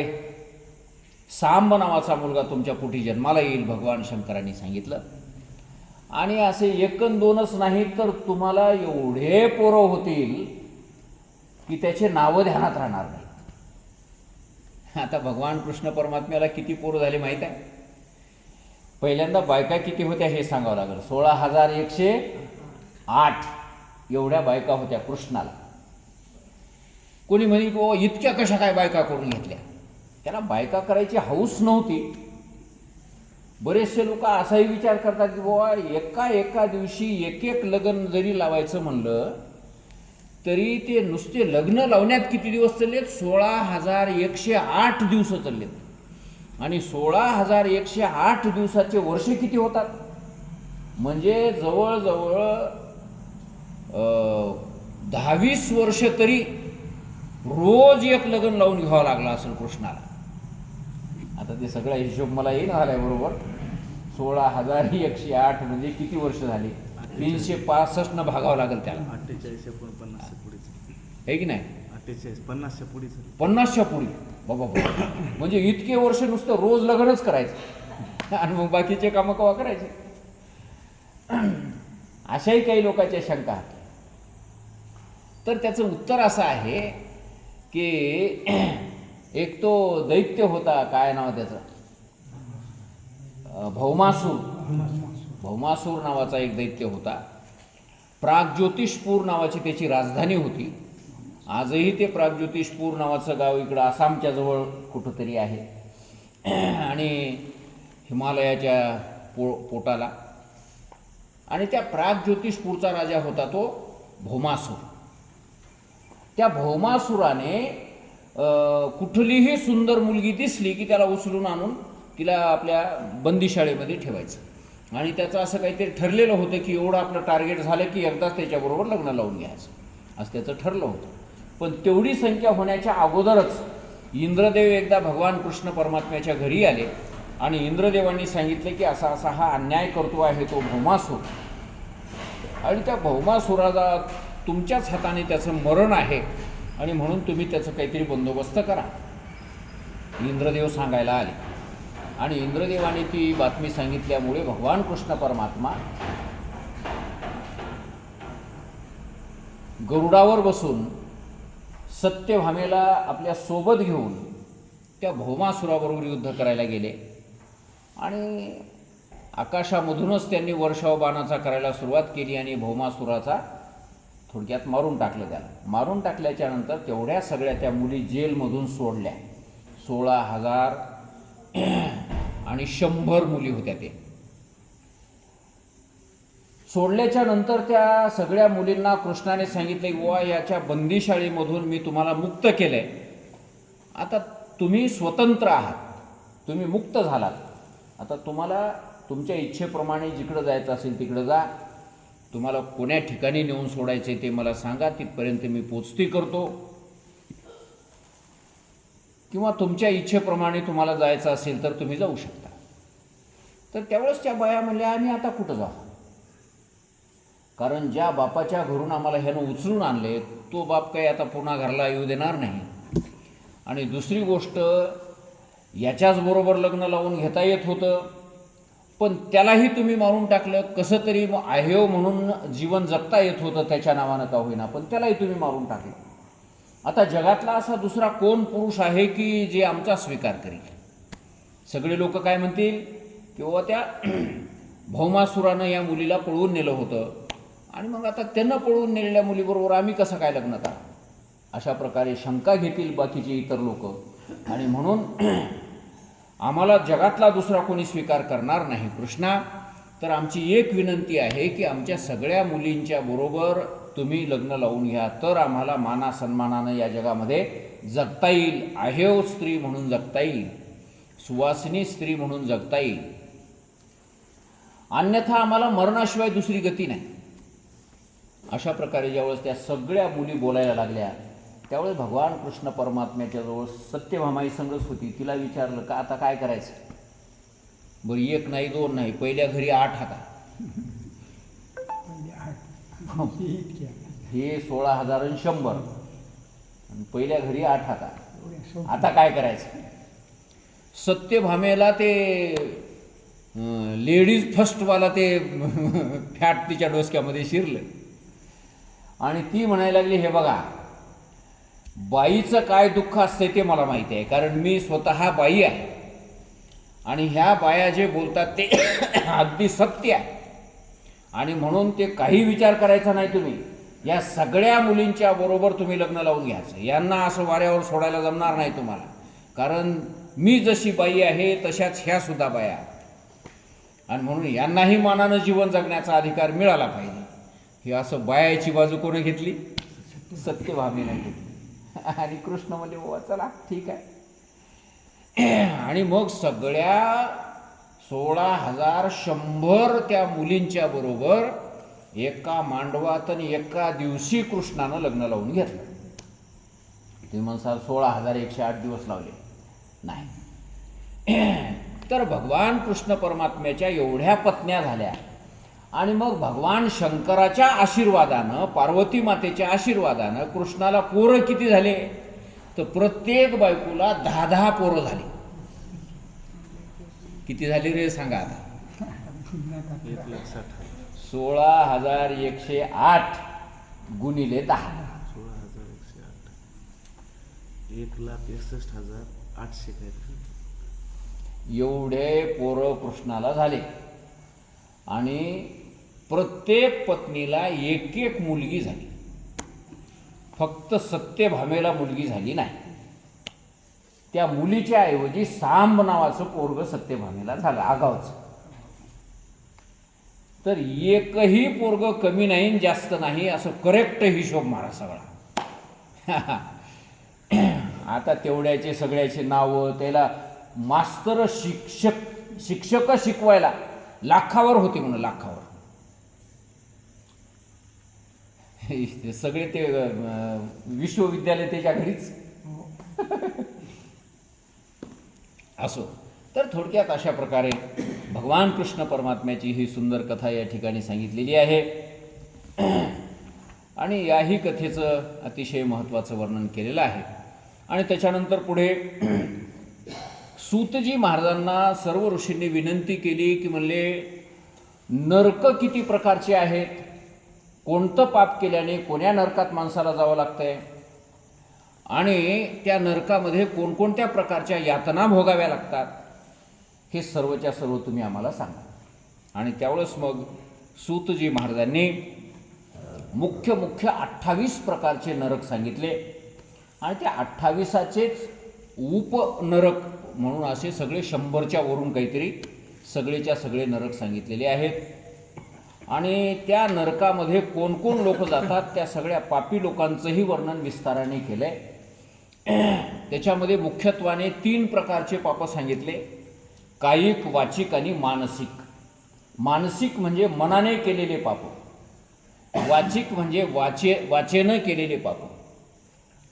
सांब नावाचा मुलगा तुमच्या पोटी जन्माला येईल, भगवान शंकरांनी सांगितलं. आणि असे एक अन दोनच नाही, तर तुम्हाला एवढे पोरं होतील की त्याचे नावं ध्यानात राहणार नाही. आता भगवान कृष्ण परमात्म्याला किती पोरं झाले माहीत आहे? पहिल्यांदा बायका किती होत्या हे सांगावं लागेल. 16,108 एवढ्या बायका होत्या कृष्णाला. कोणी म्हणे की ओ इतक्या कशा काय बायका करून घेतल्या? त्याला बायका करायची हौस नव्हती. बरेचसे लोक असाही विचार करतात की बाबा एका दिवशी एक लग्न जरी लावायचं म्हणलं तरी ते नुसते लग्न लावण्यात किती दिवस चाललेत? 16,108 दिवस चाललेत. आणि 16,108 दिवसाचे वर्ष किती होतात? म्हणजे जवळजवळ 10-20 वर्ष तरी रोज एक लग्न लावून घ्यावं लागलं असेल कृष्णाला. आता ते सगळा हिशोब मला येईन झालाय बरोबर. 16,108 म्हणजे किती वर्ष झाले? 365 न भागावं लागेल त्याला. 48 50 पुढे आहे की नाही? 48 50च्या पुढे 50च्या पुढे बाबा. म्हणजे इतके वर्ष नुसतं रोज लग्नच करायचं आणि मग बाकीचे कामं कवा करायचे? अशाही काही लोकांच्या शंका आहेत. तर त्याचं उत्तर असं आहे की एक तो दैत्य होता, काय नाव त्याचं? भौमासूर. भौमासूर नावाचा एक दैत्य होता. प्रागज्योतिषपूर नावाची त्याची राजधानी होती. आजही ते प्रागज्योतिषपूर नावाचं गाव इकडं आसामच्या जवळ कुठंतरी आहे आणि हिमालयाच्या पोटाला. आणि त्या प्रागज्योतिषपूरचा राजा होता तो भौमासूर. त्या भौमासुराने कुठलीही सुंदर मुलगी दिसली की त्याला उचलून आणून तिला आपल्या बंदीशाळेमध्ये ठेवायचं. आणि त्याचं असं काहीतरी ठरलेलं होतं की एवढं आपलं टार्गेट झालं की एकदाच त्याच्याबरोबर लग्न लावून घ्यायचं असं त्याचं ठरलं होतं. पण तेवढी संख्या होण्याच्या अगोदरच इंद्रदेव एकदा भगवान कृष्ण परमात्म्याच्या घरी आले आणि इंद्रदेवांनी सांगितले की असा असा हा अन्याय करतो आहे तो भौमासूर, आणि त्या भौमासुराला तुमच्याच हाताने त्याचं मरण आहे आणि म्हणून तुम्ही त्याचं काहीतरी बंदोबस्त करा. इंद्रदेव सांगायला आले आणि इंद्रदेवाने ती बातमी सांगितल्यामुळे भगवान कृष्ण परमात्मा गरुडावर बसून सत्यभामेला आपल्या सोबत घेऊन त्या भौमासुराबरोबर युद्ध करायला गेले आणि आकाशामधूनच त्यांनी वर्षाव बाणाचा करायला सुरुवात केली आणि भौमासुराचा थोडक्यात मारून टाकलं त्याला. मारून टाकल्याच्या नंतर तेवढ्या सगळ्या त्या मुली जेलमधून सोडल्या. 16,000 आणि 100 मुली होत्या ते. सोडल्याच्या नंतर त्या सगळ्या मुलींना कृष्णाने सांगितले, वा याच्या बंदिशाळीमधून मी तुम्हाला मुक्त केलं आहे, आता तुम्ही स्वतंत्र आहात, तुम्ही मुक्त झालात, आता तुम्हाला तुमच्या इच्छेप्रमाणे जिकडं जायचं असेल तिकडं जा, तुम्हाला कोण्या ठिकाणी नेऊन सोडायचे ते मला सांगा, तिथपर्यंत मी पोचती करतो, किंवा तुमच्या इच्छेप्रमाणे तुम्हाला जायचं असेल तर तुम्ही जाऊ शकता. तर त्यावेळेस त्या बाया म्हणल्या, आम्ही आता कुठं जाऊ, कारण ज्या बापाच्या घरून आम्हाला ह्यानं उचलून आणले तो बाप काही आता पुन्हा घरला येऊ देणार नाही, आणि दुसरी गोष्ट याच्याचबरोबर लग्न लावून घेता येत होतं, पण त्यालाही तुम्ही मारून टाकलं, कसं तरी मग आहेव म्हणून जीवन जगता येत होतं त्याच्या नावानं का होईना, पण त्यालाही तुम्ही मारून टाकलं. आता जगातला असा दुसरा कोण पुरुष आहे की जे आमचा स्वीकार करेल? सगळे लोक काय म्हणतील, किंवा त्या भौमासुरानं या मुलीला पळवून नेलं होतं आणि मग आता त्यांना पळवून नेलेल्या मुलीबरोबर आम्ही कसं काय लग्न करा, अशा प्रकारे शंका घेतील बाकीचे इतर लोक. आणि म्हणून आम्हाला जगातला दुसरा कोणी स्वीकार करणार नाही कृष्णा, तर आमची एक विनंती आहे की आमच्या सगळ्या मुलींच्या बरोबर तुम्ही लग्न लावून घ्या, तर आम्हाला माना सन्मानानं या जगामध्ये जगता येईल, आहेव स्त्री म्हणून जगता येईल, सुवासिनी स्त्री म्हणून जगता येईल, अन्यथा आम्हाला मरणाशिवाय दुसरी गती नाही. अशा प्रकारे ज्यावेळेस त्या सगळ्या मुली बोलायला लागल्या त्यावेळेस भगवान कृष्ण परमात्म्याच्या जवळ सत्यभामाई संगच होती. तिला विचारलं का आता काय करायचं? बरं, 1 नाही 2 नाही, पहिल्या घरी 8 हाता, हे 16,000 आणि 100, आणि पहिल्या घरी 8 हाता, आता काय करायचं? सत्यभामेला ते लेडीज फर्स्टवाला ते फॅट तिच्या डोसक्यामध्ये शिरलं आणि ती म्हणायला लागली, हे बघा, बाईचं काय दुःख असते ते मला माहिती आहे, कारण मी स्वतः बाई आहे आणि ह्या बाया जे बोलतात ते अगदी सत्य आहे, आणि म्हणून ते काही विचार करायचा नाही. तुम्ही या सगळ्या मुलींच्या बरोबर तुम्ही लग्न लावून घ्यायचं, यांना असं वाऱ्यावर सोडायला जमणार नाही तुम्हाला, कारण मी जशी बाई आहे तशाच ह्या सुद्धा बाया, आणि म्हणून यांनाही मानानं जीवन जगण्याचा अधिकार मिळाला पाहिजे. हे असं बायाची बाजू कोणी घेतली? सत्यभामेने घेतली. आणि कृष्ण म्हणले, बाबा चला ठीक आहे. आणि मग सगळ्या 16,100 त्या मुलींच्या बरोबर एका मांडवात आणि एका दिवशी कृष्णानं लग्न लावून घेतलं. तुम्ही म्हणसाल 16,108 दिवस लावले, नाही. तर भगवान कृष्ण परमात्म्याच्या एवढ्या पत्न्या झाल्या, आणि मग भगवान शंकराच्या आशीर्वादानं, पार्वती मातेच्या आशीर्वादानं कृष्णाला पोरं किती झाले? तर प्रत्येक बायकोला 10-10 पोरं झाली. किती झाली रे सांगा आता? 16,108 गुणिले 10, 16,108, 1,61,800 काहीतरी एवढे पोरं कृष्णाला झाले. आणि प्रत्येक पत्नीला एक एक मुलगी झाली, फक्त सत्यभामेला मुलगी झाली नाही. त्या मुलीच्या ऐवजी सांब नावाचं पोरग सत्यभामेला झालं, आगावचं. तर एकही पोरग कमी नाही जास्त नाही, असं करेक्ट हिशोब मारा सगळा. आता तेवढ्याचे सगळ्याचे नावं, त्याला मास्तर शिक्षक शिकवायला लाखावर होते म्हणून, लाखावर. सगळे ते विश्वविद्यालय त्याच्या घरीच. असो, तर थोडक्यात अशा प्रकारे भगवान कृष्ण परमात्म्याची ही सुंदर कथा या ठिकाणी सांगितलेली आहे. आणि याही कथेचं अतिशय महत्त्वाचं वर्णन केलेलं आहे. आणि त्याच्यानंतर पुढे सूतजी महाराजांना सर्व ऋषींनी विनंती केली की म्हणले, नरक किती प्रकारचे आहेत, कोणतं पाप केल्याने कोण्या नरकात माणसाला जावं लागतंय, आणि त्या नरकामध्ये कोणकोणत्या प्रकारच्या यातना भोगाव्या लागतात हे सर्वच्या सर्व तुम्ही आम्हाला सांगा. आणि त्यावेळेस मग सूतजी महाराजांनी मुख्य 28 प्रकारचे नरक सांगितले आणि त्या 28ाचेच उपनरक म्हणून असे सगळे 100च्या वरून काहीतरी सगळेच्या सगळे नरक सांगितलेले आहेत. आणि त्या नरकामध्ये कोण कोण लोक जातात त्या सगळ्या पापी लोकांचंही वर्णन विस्ताराने केलं आहे. त्याच्यामध्ये मुख्यत्वाने 3 प्रकारचे पाप सांगितले: कायिक, वाचिक आणि मानसिक. मानसिक म्हणजे मनाने केलेले पाप, वाचिक म्हणजे वाचेनं केलेले पाप,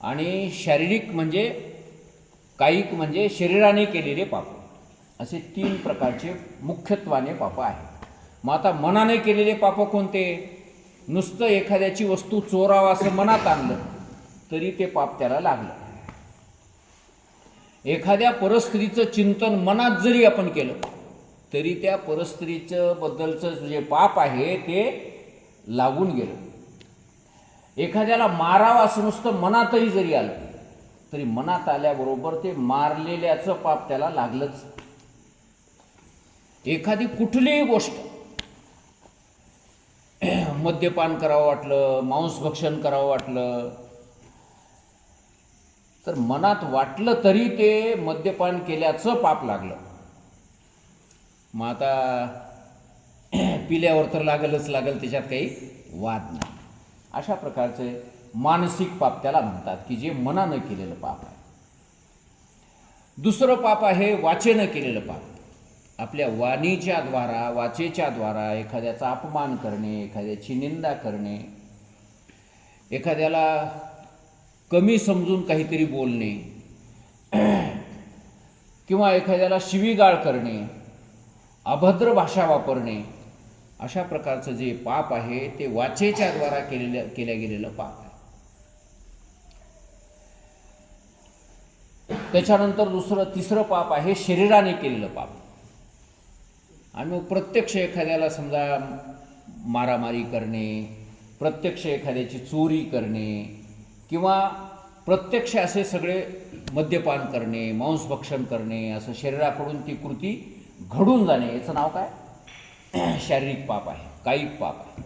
आणि शारीरिक म्हणजे कायिक म्हणजे शरीराने केलेले पाप. असे 3 प्रकारचे मुख्यत्वाने पाप आहेत. मग आता मनाने केलेले पाप कोणते? नुसतं एखाद्याची वस्तू चोरावा असं मनात आणलं तरी ते पाप त्याला लागलं. एखाद्या परस्त्रीचं चिंतन मनात जरी आपण केलं तरी त्या परस्त्रीचं बद्दलचं जे पाप आहे ते लागून गेलं. एखाद्याला मारावं असं नुसतं मनातही जरी आलं तरी मनात आल्याबरोबर ते मारलेल्याचं पाप त्याला लागलंच. एखादी कुठलीही गोष्ट, मद्यपान करावं वाटलं, मांसभक्षण करावं वाटलं तर मनात वाटलं तरी ते मद्यपान केल्याचं पाप लागलं. मग आता पिल्यावर तर लागलच लागल, त्याच्यात काही वाद नाही. अशा प्रकारचे मानसिक पाप त्याला म्हणतात की जे मनानं केलेलं पाप आहे. दुसरं पाप आहे वाचेनं केलेलं पाप. आपल्या वाणीच्या द्वारा, वाचेच्या द्वारा एखाद्याचा अपमान करणे, एखाद्याची निंदा करणे, एखाद्याला कमी समजून काहीतरी बोलणे किंवा एखाद्याला शिवीगाळ करणे, अभद्र भाषा वापरणे, अशा प्रकारचं जे पाप आहे ते वाचेच्या द्वारा केल्या गेलेलं पाप आहे. त्याच्यानंतर तिसरं पाप आहे शरीराने केलेलं पाप. आणि मग प्रत्यक्ष एखाद्याला समजा मारामारी करणे, प्रत्यक्ष एखाद्याची चोरी करणे किंवा प्रत्यक्ष असे सगळे मद्यपान करणे, मांसभक्षण करणे, असं शरीराकडून ती कृती घडून जाणे, याचं नाव काय? शारीरिक पाप आहे, कायिक पाप आहे.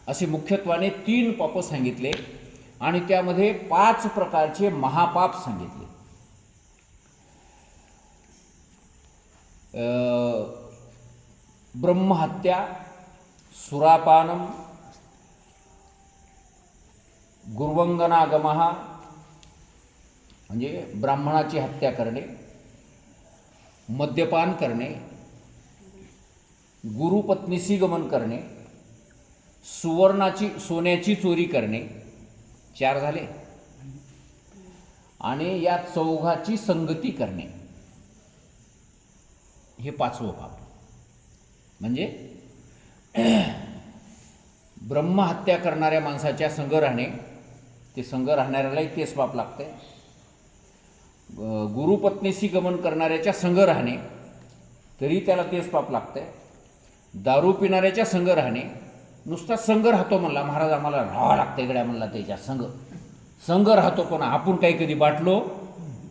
असे मुख्यत्वाने 3 पाप सांगितले आणि त्यामध्ये 5 प्रकारचे महापाप सांगितले. ब्रह्महत्या, सुरापानम, गुरुवंगनागमः म्हणजे ब्राह्मणाची हत्या करणे, मद्यपान करणे, गुरुपत्नीशी गमन करणे, सोन्याची चोरी करणे, 4 झाले, आणि या 4घाची संगती करणे, हे 5वं पाप. म्हणजे ब्रह्महत्या करणाऱ्या माणसाच्या संग राहणे, ते संग राहणाऱ्यालाही तेच पाप लागते. गुरुपत्नीशी गमन करणाऱ्याच्या संग राहणे तरी त्याला तेच पाप लागते. दारू पिणाऱ्याच्या संग राहणे, नुसता संग राहतो म्हणला, महाराज आम्हाला राहावं लागतं इकड्या म्हणला, त्याच्या संग राहतो पण आपण काही कधी बाटलो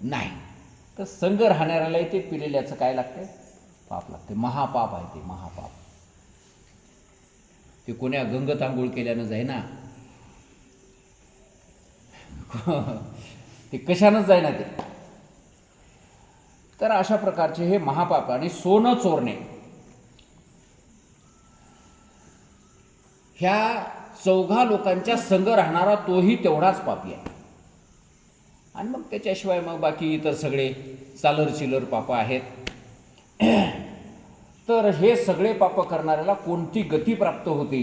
नाही, तर संग राहणाऱ्यालाही ते पिलेल्याचं काय लागते? पाप लागते. महापाप आहे ते, महापाप. ते कोण्या गंगत आंघोळ केल्यानं जाईना, ते कशानंच जाईना ते. तर अशा प्रकारचे हे महापाप. आणि सोनं चोरणे, ह्या 4 लोकांच्या संग राहणारा तोही तेवढाच पापी आहे. आणि मग त्याच्याशिवाय मग बाकी इतर सगळे चालर चिलर पाप आहेत. तर हे सगळे पाप करणाऱ्याला कोणती गती प्राप्त होती?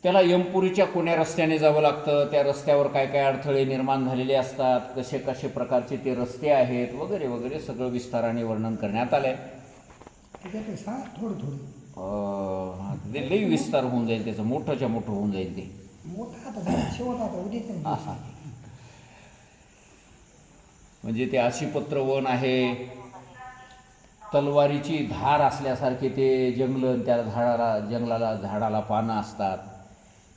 त्याला यमपुरीच्या कोण्या रस्त्याने जावं लागतं, त्या रस्त्यावर काय काय अडथळे निर्माण झालेले असतात, कसे कसे प्रकारचे ते रस्ते आहेत, वगैरे वगैरे सगळं विस्ताराने वर्णन करण्यात आलं आहे. त्याच्यात सांग थोडं ते लई विस्तार होऊन जाईल, त्याचं मोठंच्या मोठं होऊन जाईल ते. मोठा आता शेवट आता उद्या म्हणजे ते आशीपत्र वन आहे, तलवारीची धार असल्यासारखे ते जंगल, त्या झाडाला पानं असतात,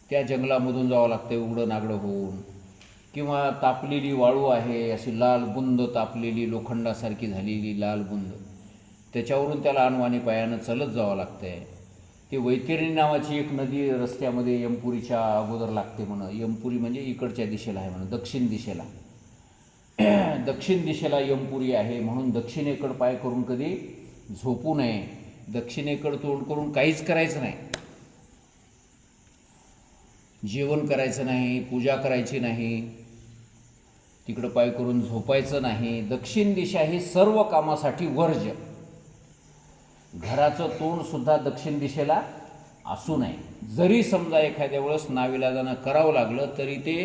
त्या जंगलामधून जावं लागतं उघडं नागडं होऊन. किंवा तापलेली वाळू आहे, अशी लाल बुंद तापलेली लोखंडासारखी झालेली लाल बुंद, त्याच्यावरून त्याला अनवाणी पायानं चालत जावं लागतं आहे. ते वैतरणी नावाची एक नदी रस्त्यामध्ये यमपुरीच्या अगोदर लागते म्हणून. यमपुरी म्हणजे इकडच्या दिशेला आहे म्हणून, दक्षिण दिशेला. दक्षिण दिशेला यमपुरी आहे म्हणून दक्षिणेकडं पाय करून कधी झोपू नये, दक्षिणेकडं तोंड करून काहीच करायचं नाही, जेवण करायचं नाही, पूजा करायची नाही, तिकडं पाय करून झोपायचं नाही. दक्षिण दिशा ही सर्व कामासाठी वर्ज्य. घराचं तोंडसुद्धा दक्षिण दिशेला असू नये. जरी समजा एखाद्या वेळेस नाविलाजानं करावं लागलं तरी ते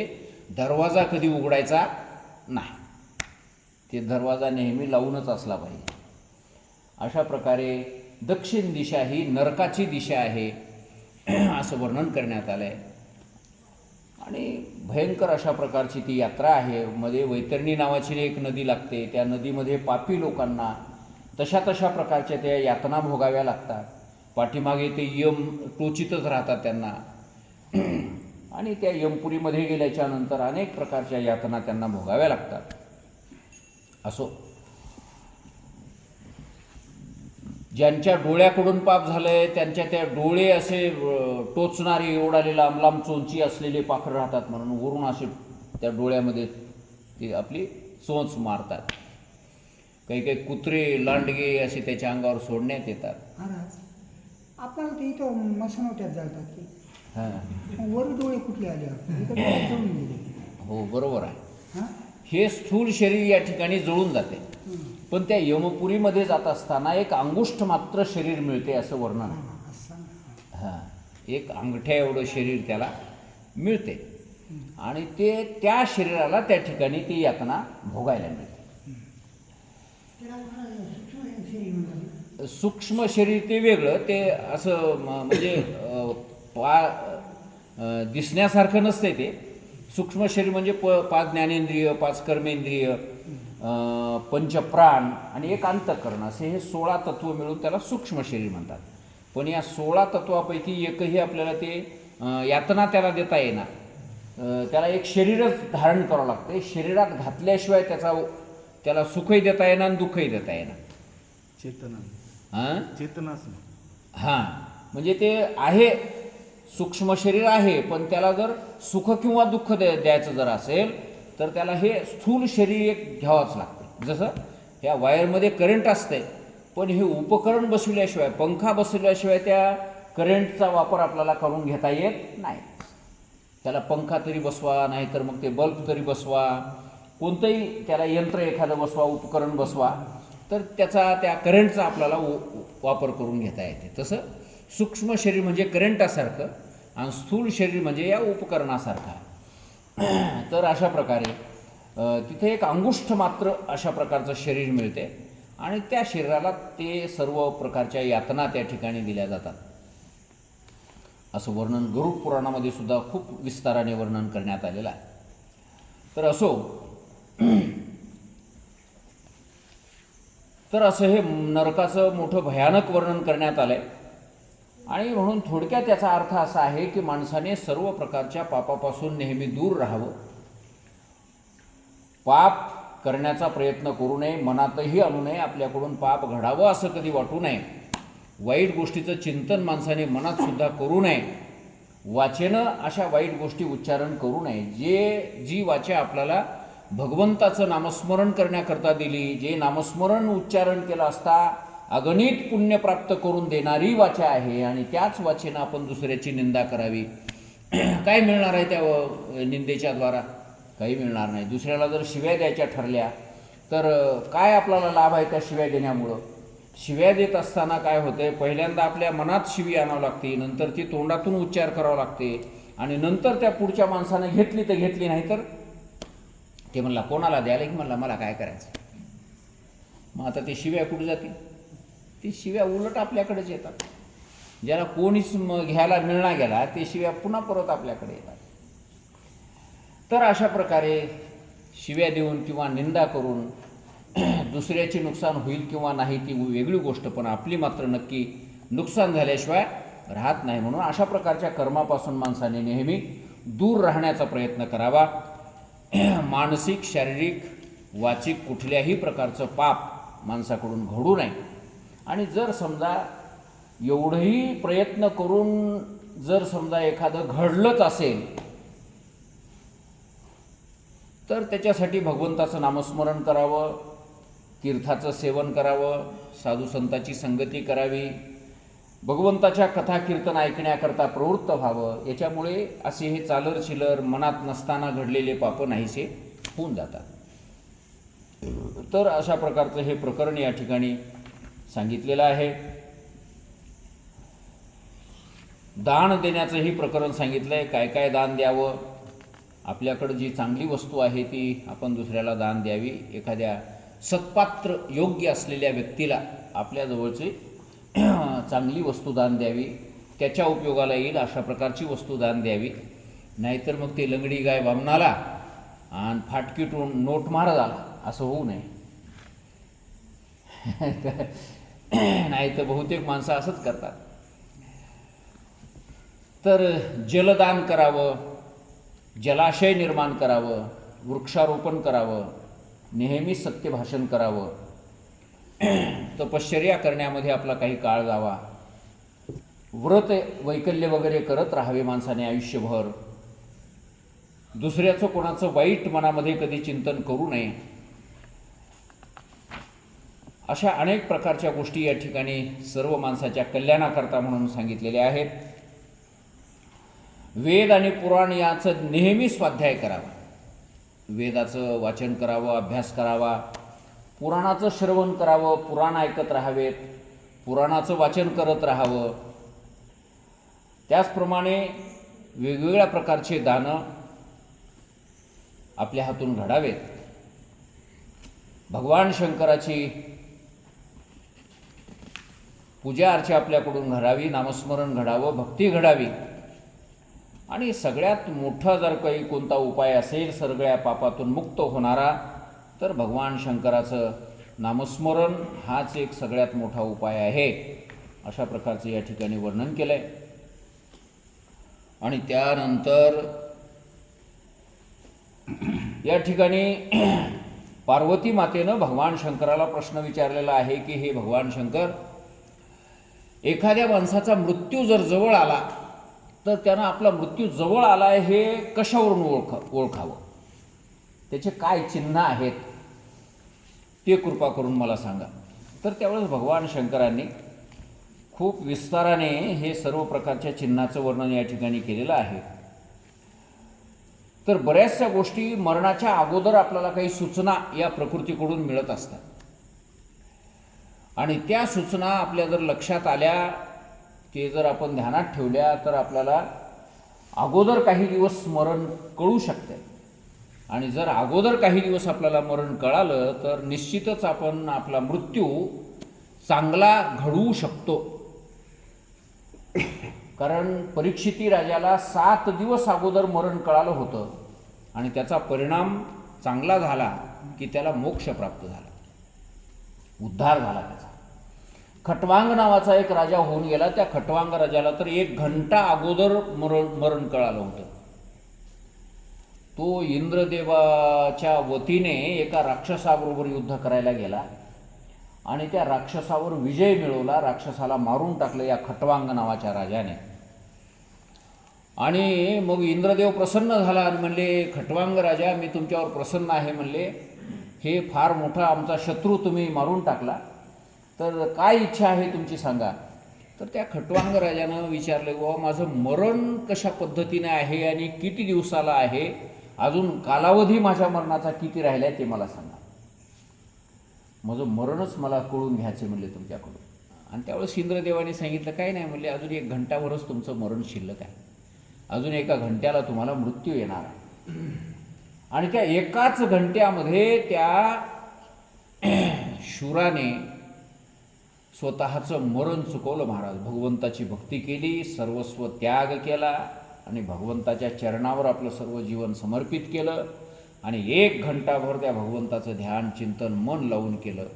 दरवाजा कधी उघडायचा नाही, ते दरवाजा नेहमी लावूनच असला पाहिजे. अशा प्रकारे दक्षिण दिशा ही नरकाची दिशा आहे असं वर्णन करण्यात आलं आहे. आणि भयंकर अशा प्रकारची ती यात्रा आहे. मध्ये वैतरणी नावाची एक नदी लागते, त्या नदीमध्ये पापी लोकांना तशा प्रकारच्या त्या यातना भोगाव्या लागतात. पाठीमागे ते यम टोचितच राहतात त्यांना, आणि त्या यमपुरीमध्ये गेल्याच्या नंतर अनेक प्रकारच्या यातना त्यांना भोगाव्या लागतात. असो, ज्यांच्या डोळ्याकडून पाप झालंय त्यांच्या त्या डोळे असे टोचणारे, एवढाले लांब लांब चोंची असलेले पाखरं राहतात म्हणून वरून असे त्या डोळ्यामध्ये ते आपली चोंच मारतात. काही काही कुत्रे लांडगे असे त्याच्या अंगावर सोडण्यात येतात. महाराज आपल्याला ते इथं मसनवट्यात जातात की हां, मग वर डोळे कुठले आले आपले इकडे डोळे जळून गेले. हो बरोबर आहे. हां हे स्थूल शरीर या ठिकाणी जळून जाते, पण त्या यमपुरीमध्ये जात असताना एक अंगुष्ठ मात्र शरीर मिळते असं वर्णन आहे. असं ना. हां, एक अंगठ्या एवढं शरीर त्याला मिळते आणि ते त्या शरीराला त्या ठिकाणी ती यातना भोगायला मिळते. त्याला सूक्ष्म शरीर म्हणतात. सूक्ष्म शरीर ते वेगळं, ते असं म्हणजे दिसण्यासारखं नसते. ते सूक्ष्म शरीर म्हणजे 5 ज्ञानेंद्रिय, 5 कर्मेंद्रिय, पंचप्राण आणि एक अंतःकरण असे हे 16 तत्व मिळून त्याला सूक्ष्म शरीर म्हणतात. पण या 16 तत्वापैकी एकही आपल्याला ते यातना त्याला देता येणार, त्याला एक शरीरच धारण करावं लागते. शरीरात घातल्याशिवाय त्याला सुखही देता येणार आणि दुःखही देता येणार. चेतना, हां चेतनाच ना. हां, म्हणजे ते आहे, सूक्ष्म शरीर आहे, पण त्याला जर सुख किंवा दुःख द्यायचं जर असेल तर त्याला हे स्थूल शरीर एक घ्यावंच लागतं. जसं ह्या वायरमध्ये करंट असते, पण हे उपकरण बसवल्याशिवाय, पंखा बसवल्याशिवाय त्या करंटचा वापर आपल्याला करून घेता येत नाही. त्याला पंखा तरी बसवा, नाही तर मग ते बल्ब तरी बसवा, कोणतंही त्याला यंत्र एखादं बसवा, उपकरण बसवा, तर त्याचा त्या करंटचा आपल्याला वापर करून घेता येते. तसं सूक्ष्म शरीर म्हणजे करंटासारखं आणि स्थूल शरीर म्हणजे या उपकरणासारखं. तर अशा प्रकारे तिथे एक अंगुष्ठ मात्र अशा प्रकारचं शरीर मिळते आणि त्या शरीराला ते सर्व प्रकारच्या यातना त्या ठिकाणी दिल्या जातात. असं वर्णन गरुड पुराणामध्ये सुद्धा खूप विस्ताराने वर्णन करण्यात आलेलं आहे. तर असो, तर असं हे नरकाचं मोठं भयानक वर्णन करण्यात आलं आहे. आणि म्हणून थोडक्यात त्याचा अर्थ असा आहे की माणसाने सर्व प्रकारच्या पापापासून नेहमी दूर राहावं, पाप करण्याचा प्रयत्न करू नये, मनातही आणू नये, आपल्याकडून पाप घडावं असं कधी वाटू नये, वाईट गोष्टीचं चिंतन माणसाने मनात सुद्धा करू नये, वाचेनं अशा वाईट गोष्टी उच्चारण करू नये. जी वाचा आपल्याला भगवंताचं नामस्मरण करण्याकरता दिली, जे नामस्मरण उच्चारण केलं असता अगणित पुण्य प्राप्त करून देणारी वाचा आहे, आणि त्याच वाचेनं आपण दुसऱ्याची निंदा करावी. काय मिळणार आहे त्या निंदेच्या द्वारा? काही मिळणार नाही. दुसऱ्याला जर शिव्या द्यायच्या ठरल्या तर काय आपल्याला लाभ आहे त्या शिव्या देण्यामुळं? शिव्या देत असताना काय होतंय, पहिल्यांदा आपल्या मनात शिवी आणावं लागते, नंतर ती तोंडातून उच्चार करावं लागते, आणि नंतर त्या पुढच्या माणसानं घेतली तर घेतली, नाही तर ते म्हणला कोणाला द्यायला की म्हणला मला काय करायचं. मग आता ते शिव्या कुठे जातील? ती शिव्या उलट आपल्याकडेच येतात. ज्याला कोणीच घ्यायला मिळणार गेला ते शिव्या पुन्हा परत आपल्याकडे येतात. तर अशा प्रकारे शिव्या देऊन किंवा निंदा करून दुसऱ्याचे नुकसान होईल किंवा नाही ती वेगळी गोष्ट, पण आपली मात्र नक्की नुकसान झाल्याशिवाय राहत नाही. म्हणून अशा प्रकारच्या कर्मापासून माणसाने नेहमी दूर राहण्याचा प्रयत्न करावा. मानसिक, शारीरिक, वाचिक कुठल्याही प्रकारचं पाप माणसाकडून घडू नये. आणि जर समजा एवढंही प्रयत्न करून जर समजा एखादं घडलंच असेल तर त्याच्यासाठी भगवंताचं नामस्मरण करावं, तीर्थाचं सेवन करावं, साधू संताची संगती करावी, भगवंताच्या कथा कीर्तन ऐकण्याकरता प्रवृत्त व्हावं. याच्यामुळे असे हे चालर चिलर मनात नसताना घडलेले पापं नाहीसे होऊन जातात. तर अशा प्रकारचं हे प्रकरण या ठिकाणी सांगितलेलं आहे. दान देण्याचंही प्रकरण सांगितलं आहे. काय काय दान द्यावं, आपल्याकडं जी चांगली वस्तू आहे ती आपण दुसऱ्याला दान द्यावी. एखाद्या सत्पात्र योग्य असलेल्या व्यक्तीला आपल्याजवळची चांगली वस्तू दान द्यावी, त्याच्या उपयोगाला येईल अशा प्रकारची वस्तू दान द्यावी. नाहीतर मग ते लंगडी गाय वामनाला आणि फाटकी नोट महाराजाला असं होऊ नये. नाही तर बहुतेक माणसं असंच करतात. तर जलदान करावं, जलाशय निर्माण करावं, वृक्षारोपण करावं, नेहमी सत्यभाषण करावं, तपश्चर्या करण्यामध्ये आपला काही काळ जावा, व्रत वैकल्य वगैरे करत राहावे माणसाने आयुष्यभर, दुसऱ्याचं कोणाचं वाईट मनामध्ये कधी चिंतन करू नये. अशा अनेक प्रकारच्या गोष्टी या ठिकाणी सर्व माणसाच्या कल्याणाकरता म्हणून सांगितलेल्या आहेत. वेद आणि पुराण याचं नेहमी स्वाध्याय करावा. वेदाचं वाचन करावं, अभ्यास करावा, पुराणाचं श्रवण करावं, पुराण ऐकत राहावेत, पुराणाचं वाचन करत राहावं. त्याचप्रमाणे वेगवेगळ्या प्रकारचे दानं आपल्या हातून घडावेत. भगवान शंकराची पूजा अर्चा आपल्याकडून घडावी, नामस्मरण घडावं, भक्ती घडावी. आणि सगळ्यात मोठा जर काही कोणता उपाय असेल सगळ्या पापातून मुक्त होणारा तर भगवान शंकराचं नामस्मरण हाच एक सगळ्यात मोठा उपाय आहे. अशा प्रकारचं या ठिकाणी वर्णन केलं आहे. आणि त्यानंतर या ठिकाणी पार्वती मातेनं भगवान शंकराला प्रश्न विचारलेला आहे की हे भगवान शंकर, एखाद्या माणसाचा मृत्यू जर जवळ आला तर त्यानं आपला मृत्यू जवळ आला आहे हे कशावरून ओळखावं, त्याचे काय चिन्ह आहेत ते कृपा करून मला सांगा. तर त्यावेळेस भगवान शंकरांनी खूप विस्ताराने हे सर्व प्रकारच्या चिन्हाचं वर्णन या ठिकाणी केलेलं आहे. तर बऱ्याचशा गोष्टी मरणाच्या अगोदर आपल्याला काही सूचना या प्रकृतीकडून मिळत असतात. आणि त्या सूचना आपल्या जर लक्षात आल्या, ते जर आपण ध्यानात ठेवल्या तर आपल्याला अगोदर काही दिवस मरण कळू शकते. आणि जर अगोदर काही दिवस आपल्याला मरण कळालं तर निश्चितच आपण आपला मृत्यू चांगला घडवू शकतो. कारण परीक्षिती राजाला 7 दिवस अगोदर मरण कळालं होतं आणि त्याचा परिणाम चांगला झाला की त्याला मोक्ष प्राप्त झाला, उद्धार झाला त्याचा. खटवांग नावाचा एक राजा होऊन गेला. त्या खटवांग राजाला तर 1 घंटा अगोदर मरण कळालं होतं. तो इंद्रदेवाच्या वतीने एका राक्षसाबरोबर युद्ध करायला गेला आणि त्या राक्षसावर विजय मिळवला. राक्षसाला मारून टाकलं या खटवांग नावाच्या राजाने. आणि मग इंद्रदेव प्रसन्न झाला आणि म्हणले, खटवांग राजा, मी तुमच्यावर प्रसन्न आहे म्हणले. हे फार मोठा आमचा शत्रू तुम्ही मारून टाकला, तर काय इच्छा आहे तुमची सांगा. तर त्या खटवांग राजानं विचारलं, बाबा माझं मरण कशा पद्धतीने आहे आणि किती दिवसाला आहे, अजून कालावधी माझ्या मरणाचा किती राहिला आहे ते मला सांगा. माझं मरणच मला कळून घ्यायचे म्हणले तुमच्याकडून. आणि त्यावेळेस इंद्रदेवाने सांगितलं, काय नाही म्हणले, अजून 1 घंटाभरच तुमचं मरण शिल्लक आहे, अजून 1 घंट्याला तुम्हाला मृत्यू येणार आहे. आणि त्या एकाच घंट्यामध्ये त्या शूराने स्वतःचं मरण चुकवलं. महाराज भगवंताची भक्ती केली, सर्वस्व त्याग केला आणि भगवंताच्या चरणावर आपलं सर्व जीवन समर्पित केलं आणि 1 घंटाभर त्या भगवंताचं ध्यान चिंतन मन लावून केलं.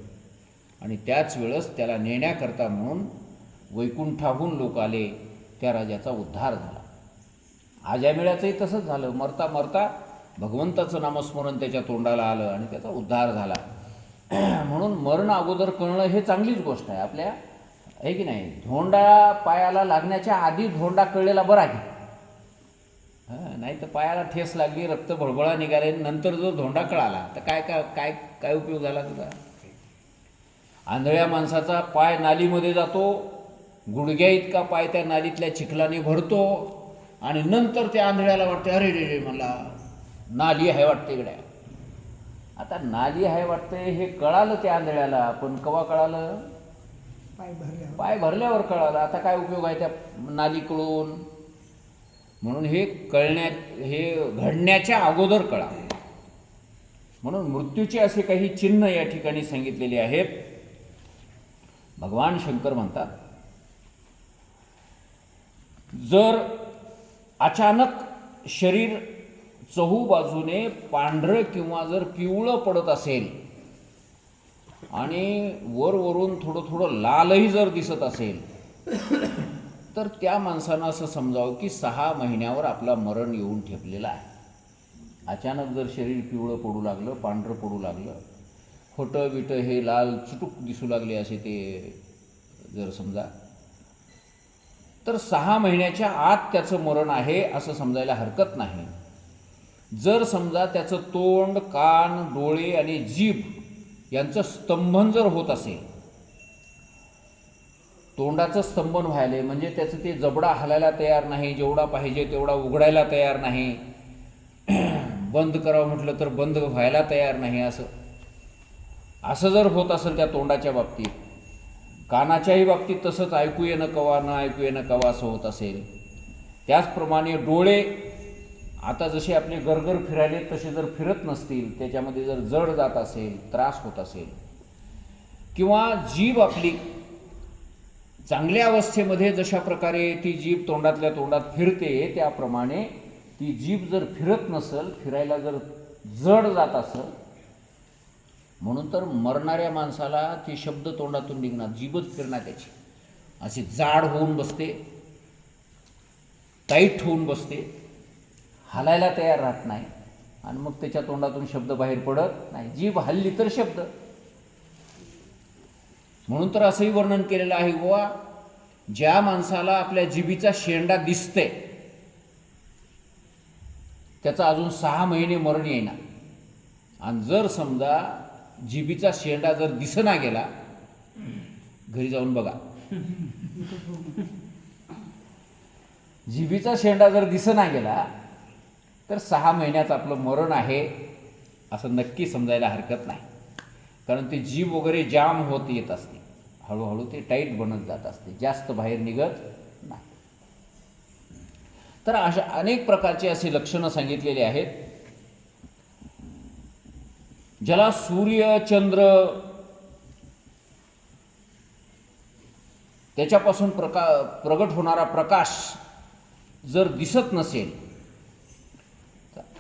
आणि त्याच वेळेस त्याला नेण्याकरता म्हणून वैकुंठाहून लोक आले. त्या राजाचा उद्धार झाला. आजामिळाचंही तसंच झालं. मरता मरता भगवंताचं नामस्मरण त्याच्या तोंडाला आलं आणि त्याचा उद्धार झाला. म्हणून मरण अगोदर कळणं हे चांगलीच गोष्ट आहे आपल्या, आहे की नाही. धोंडा पायाला लागण्याच्या आधी धोंडा कळलेला बरा की, नाही तर पायाला ठेस लागली, रक्त भळभळा निघाले, नंतर जो धोंडा कळाला तर काय काय काय काय उपयोग झाला तुझा. आंधळ्या माणसाचा पाय नालीमध्ये जातो, गुडघ्या इतका पाय त्या नालीतल्या चिखलाने भरतो आणि नंतर त्या आंधळ्याला वाटते अरे रे रे मला नाली आहे वाटते इकडे. आता नाली आहे वाटते हे कळालं त्या आंधळ्याला, पण केव्हा कळालं? पाय भरल्यावर कळालं. आता काय उपयोग आहे त्या नालीकडून. म्हणून हे घडण्याच्या अगोदर कळा. म्हणून मृत्यूचे असे काही चिन्ह या ठिकाणी सांगितलेले आहेत. भगवान शंकर म्हणतात, जर अचानक शरीर चहूबाजूने पांढरं किंवा जर पिवळं पडत असेल आणि वरवरून थोडं थोडं लालही जर दिसत असेल तर त्या माणसानं असं समजावं की 6 महिन्यावर आपला मरण येऊन ठेपलेला आहे. अचानक जर शरीर पिवळं पडू लागलं, पांढरं पडू लागलं, खोटं बिटं हे लाल चुटूक दिसू लागले असे ते जर समजा, तर 6 महिन्याच्या आत त्याचं मरण आहे असं समजायला हरकत नाही. जर समजा त्याचं तोंड, कान, डोळे आणि जीभ यांचं स्तंभन जर होत असेल, तोंडाचं स्तंभन व्हायले म्हणजे त्याचं ते जबडा हलायला तयार नाही, जेवढा पाहिजे तेवढा उघडायला तयार नाही, बंद करावं म्हटलं तर बंद व्हायला तयार नाही, असं जर होत असेल त्या तोंडाच्या बाबतीत, कानाच्याही बाबतीत तसंच ऐकू येणं कवा न ऐकू येणं कवा असं होत असेल, त्याचप्रमाणे डोळे आता जसे आपले गरगर फिरायले तसे जर फिरत नसतील, त्याच्यामध्ये जर जड जात असेल, त्रास होत असेल, किंवा जीभ आपली चांगल्या अवस्थेमध्ये जशा प्रकारे ती जीभ तोंडातल्या तोंडात फिरते त्याप्रमाणे ती जीभ जर फिरत नसेल, फिरायला जर जड जात असेल, म्हणून तर मरणाऱ्या माणसाला ती शब्द तोंडातून निघणार, जीभच फिरणार त्याची अशी जाड होऊन बसते, टाईट होऊन बसते, हालायला तयार राहत नाही आणि मग त्याच्या तोंडातून शब्द बाहेर पडत नाही. जीभ हल्ली तर शब्द. म्हणून तर असंही वर्णन केलेलं आहे बुवा, ज्या माणसाला आपल्या जिभीचा शेंडा दिसते त्याचा अजून 6 महिने मरण येईना, आणि जर समजा जिभीचा शेंडा जर दिसना गेला, घरी जाऊन बघा, जिभीचा शेंडा जर दिसना गेला तर 6 महिन्यात आपलं मरण आहे असं नक्की समजायला हरकत नाही. कारण ते जीभ वगैरे जाम होत येत असते, हळूहळू ते टाईट बनत जात असते, जास्त बाहेर निघत नाही. तर अशा अनेक प्रकारचे असे लक्षणं सांगितलेले आहेत. ज्याला सूर्य, चंद्र त्याच्यापासून प्रगट होणारा प्रकाश जर दिसत नसेल,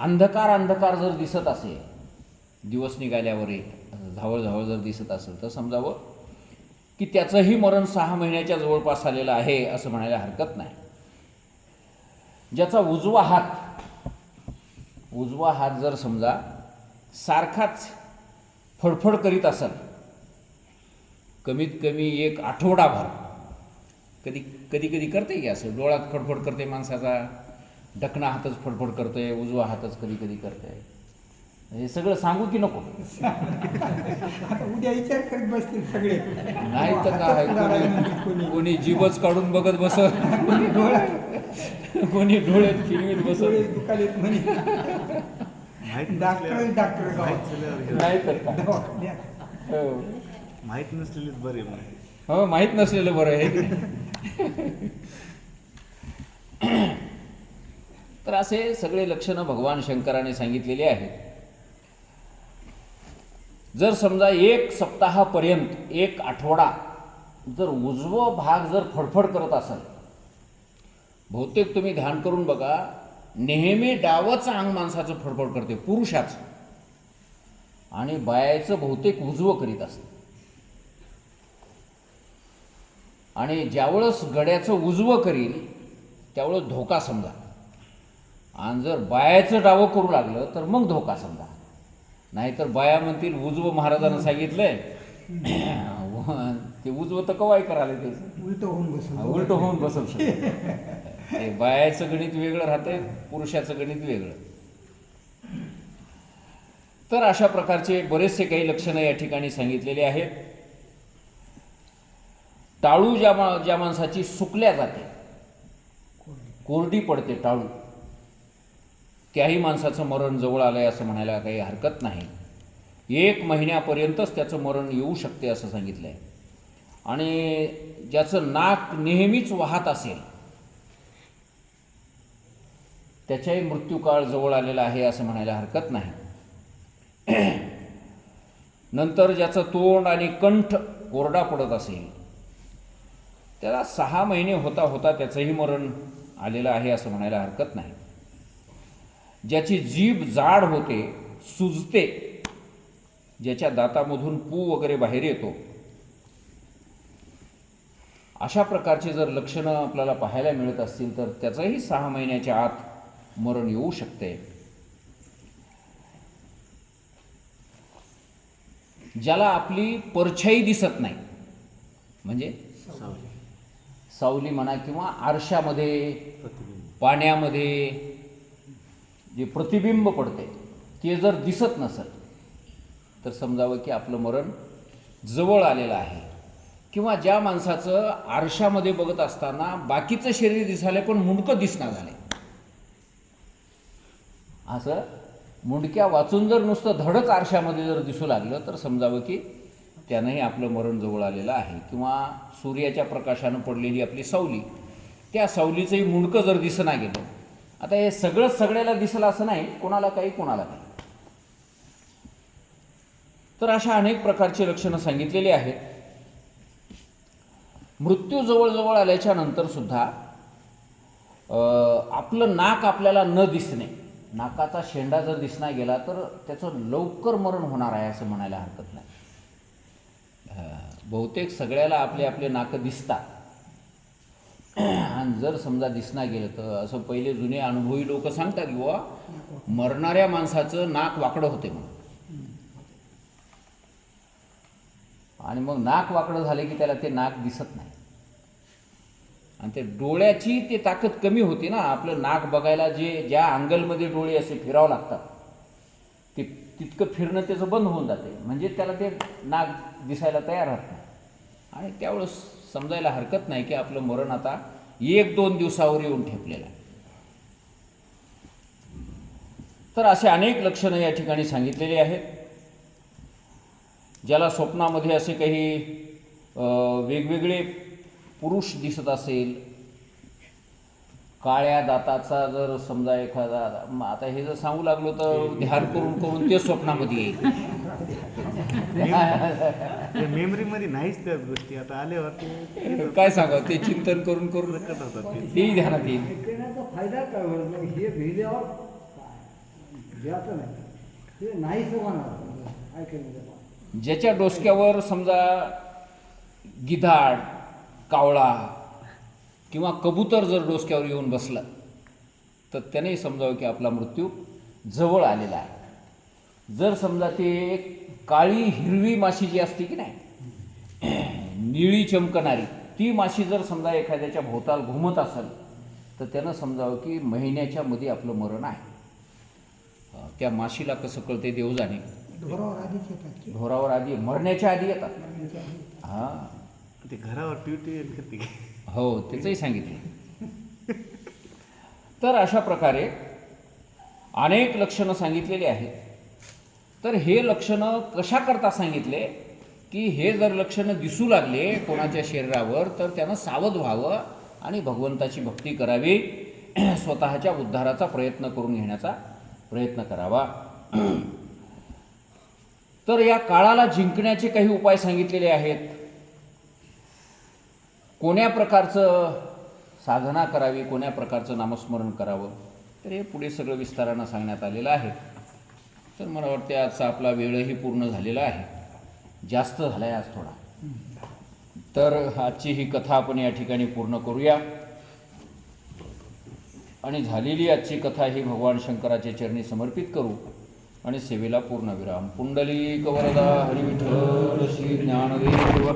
अंधकार जर दिसत असेल, दिवस निघाल्यावर झावळ जर दिसत असेल, तर समजावं की त्याचंही मरण 6 महिन्याच्या जवळपास आलेलं आहे असं म्हणायला हरकत नाही. ज्याचा उजवा हात जर समजा सारखाच फडफड करीत असेल, कमीत कमी 1 आठवडाभर, कधी करते की असं डोळ्यात फडफड करते माणसाचा, डकना हातच फडफड करतोय, उजवा हातच कधी करतोय, हे सगळं सांगू की नको? आता उद्या विचार करत बसतील सगळे. नाही तर काय, कोणी जीभच काढून बघत बसत, कोणी डोळ्यात फिरवीत बसत, डॉक्टर नाही तर काय. माहित नसलेलीच बरे. हो, माहीत नसलेलं बरं आहे. तर असे सगळे लक्षणं भगवान शंकराने सांगितलेले आहेत. जर समजा 1 सप्ताहापर्यंत, 1 आठवडा जर उजवा भाग जर फडफड करत असाल, बहुतेक तुम्ही ध्यान करून बघा, नेहमी डावचं अंग माणसाचं फडफड करते, पुरुषाचं, आणि बायाचं बहुतेक उजवं करीत असतं. आणि ज्यावेळेस गड्याचं उजवं करील त्यावेळेस धोका समजा, आणि जर बायाचं डावं करू लागलं तर मग धोका समजा. नाहीतर बाया म्हणतील उजवं महाराजांना सांगितलंय ते उजवं तर कवाय करायला त्याचं उलट होऊन बसून उलट होऊन बसव ते बायाचं गणित वेगळं राहतंय, पुरुषाचं गणित वेगळं. तर अशा प्रकारचे बरेचसे काही लक्षणं या ठिकाणी सांगितलेले आहेत. टाळू ज्या माणसाची सुकल्या जाते, कोरडी पडते टाळू, त्याही माणसाचं मरण जवळ आलंय असं म्हणायला काही हरकत नाही. 1 महिन्यापर्यंतच त्याचं मरण येऊ शकते असं सांगितलं आहे. आणि ज्याचं नाक नेहमीच वाहत असेल त्याच्याही मृत्यूकाळ जवळ आलेला आहे असं म्हणायला हरकत नाही. नंतर ज्याचं तोंड आणि कंठ कोरडा पडत असेल त्याला 6 महिने होता होता त्याचंही मरण आलेलं आहे असं म्हणायला हरकत नाही. ज्याची जीभ जाड होते, सुजते, ज्याच्या दातामधून पू वगैरे बाहेर येतो, अशा प्रकारचे जर लक्षणं आपल्याला पाहायला मिळत असतील तर त्याचंही 6 महिन्याच्या आत मरण येऊ शकते. ज्याला आपली परछाई दिसत नाही, म्हणजे सावली म्हणा किंवा आरशामध्ये, पाण्यामध्ये जे प्रतिबिंब पडते ते जर दिसत नसेल तर समजावं की आपलं मरण जवळ आलेलं आहे. किंवा ज्या माणसाचं आरशामध्ये बघत असताना बाकीचं शरीर दिसायला पण मुंडकं दिसणार झाले, असं मुंडक्या वाचून जर नुसतं धडच आरशामध्ये जर दिसू लागलं तर समजावं की त्यानंही आपलं मरण जवळ आलेलं आहे. किंवा सूर्याच्या प्रकाशानं पडलेली आपली सावली, त्या सावलीचंही मुंडकं जर दिसना गेलं, आता हे सगळंच सगळ्याला दिसलं असं नाही, कोणाला काही कोणाला काही. तर अशा अनेक प्रकारची लक्षणं सांगितलेली आहेत. मृत्यू जवळजवळ आल्याच्या नंतर सुद्धा आपलं नाक आपल्याला न दिसणे, नाकाचा शेंडा जर दिसना गेला तर त्याचं लवकर मरण होणार आहे असं म्हणायला हरकत नाही. बहुतेक सगळ्याला आपले आपले नाकं दिसतात. आणि जर समजा दिसना गेलं तर असं पहिले जुने अनुभवी लोक सांगतात की बुवा मरणाऱ्या माणसाचं नाक वाकडं होते म्हणून. आणि मग नाक वाकडं झाले की त्याला ते नाक दिसत नाही. आणि ते डोळ्याची ते ताकद कमी होती ना, आपलं नाक बघायला ज्या अँगलमध्ये डोळे असे फिरावं लागतात ते तितकं फिरणं त्याचं बंद होऊन जाते, म्हणजे त्याला ते नाक दिसायला तयार राहत नाही. आणि त्यावेळेस समजायला हरकत नाही की आपलं मरण आता 1-2 दिवसावर येऊन ठेपलेलं आहे. तर असे अनेक लक्षणं या ठिकाणी सांगितलेली आहेत. ज्याला स्वप्नामध्ये असे काही वेगवेगळे पुरुष दिसत असेल, काळ्या दाताचा जर समजा एखादा, आता हे जर सांगू लागलो तर ध्यान करून करून ते स्वप्नामध्ये येईल. मेमरीमध्ये नाहीच त्या गोष्टी, आता आल्यावर काय सांगावं, ते चिंतन करून करून तेही ध्यानात येईल. ऐकण्याचा फायदा काय बरं? हे भिल्यावर ज्याचं नाही ते नाहीच होणार ऐकण्याचा. ज्याच्या डोसक्यावर समजा गिधाड, कावळा किंवा कबूतर जर डोसक्यावर येऊन बसलं तर त्याने समजावं की आपला मृत्यू जवळ आलेला आहे. जर समजा ते काळी हिरवी माशी जी असते की नाही, निळी चमकणारी, ती माशी जर समजा एखाद्याच्या भोवताल घुमत असेल तर त्यानं समजावं की महिन्याच्या मध्ये आपलं मरण आहे. त्या माशीला कसं कळते देव जाणे. ढोरावर आधीच येतात की ढोरावर आधी मरण्याच्या आधी येतात. मरण्याच्या आधी. हां, ते घरावर ट्यूटी करते. हो, त्याचंही सांगितलं. तर अशा प्रकारे अनेक लक्षणं सांगितलेली आहेत. तर हे लक्षणं कशा करता सांगितले की हे जर लक्षणं दिसू लागले कोणाच्या शरीरावर तर त्यानं सावध व्हावं आणि भगवंताची भक्ती करावी, स्वतःच्या उद्धाराचा प्रयत्न करून घेण्याचा प्रयत्न करावा. तर या काळाला जिंकण्याचे काही उपाय सांगितलेले आहेत. कोण्या प्रकारचं साधना करावी, कोण्या प्रकारचं नामस्मरण करावं, तर हे पुढे सगळं विस्तारानं सांगण्यात आलेलं आहे. तर मला वाटते आजचा आपला वेळही पूर्ण झालेला आहे, जास्त झाला आहे आज थोडा. तर आजची ही कथा आपण या ठिकाणी पूर्ण करूया. आणि झालेली आजची कथा ही भगवान शंकराच्या चरणी समर्पित करू आणि सेवेला पूर्णविराम. पुंडलिक वरदा हरी विठ्ठल श्री ज्ञानदेव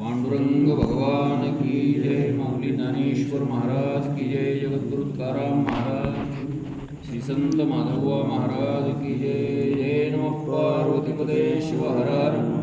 पांडुरंग भगवान की जय. माऊली ज्ञानेश्वर महाराज की जय. जगद्गुरु तुकाराम महाराज, श्री संत माधवबुवा महाराज की जय. जय नमः पार्वतीपदे शिव हर हर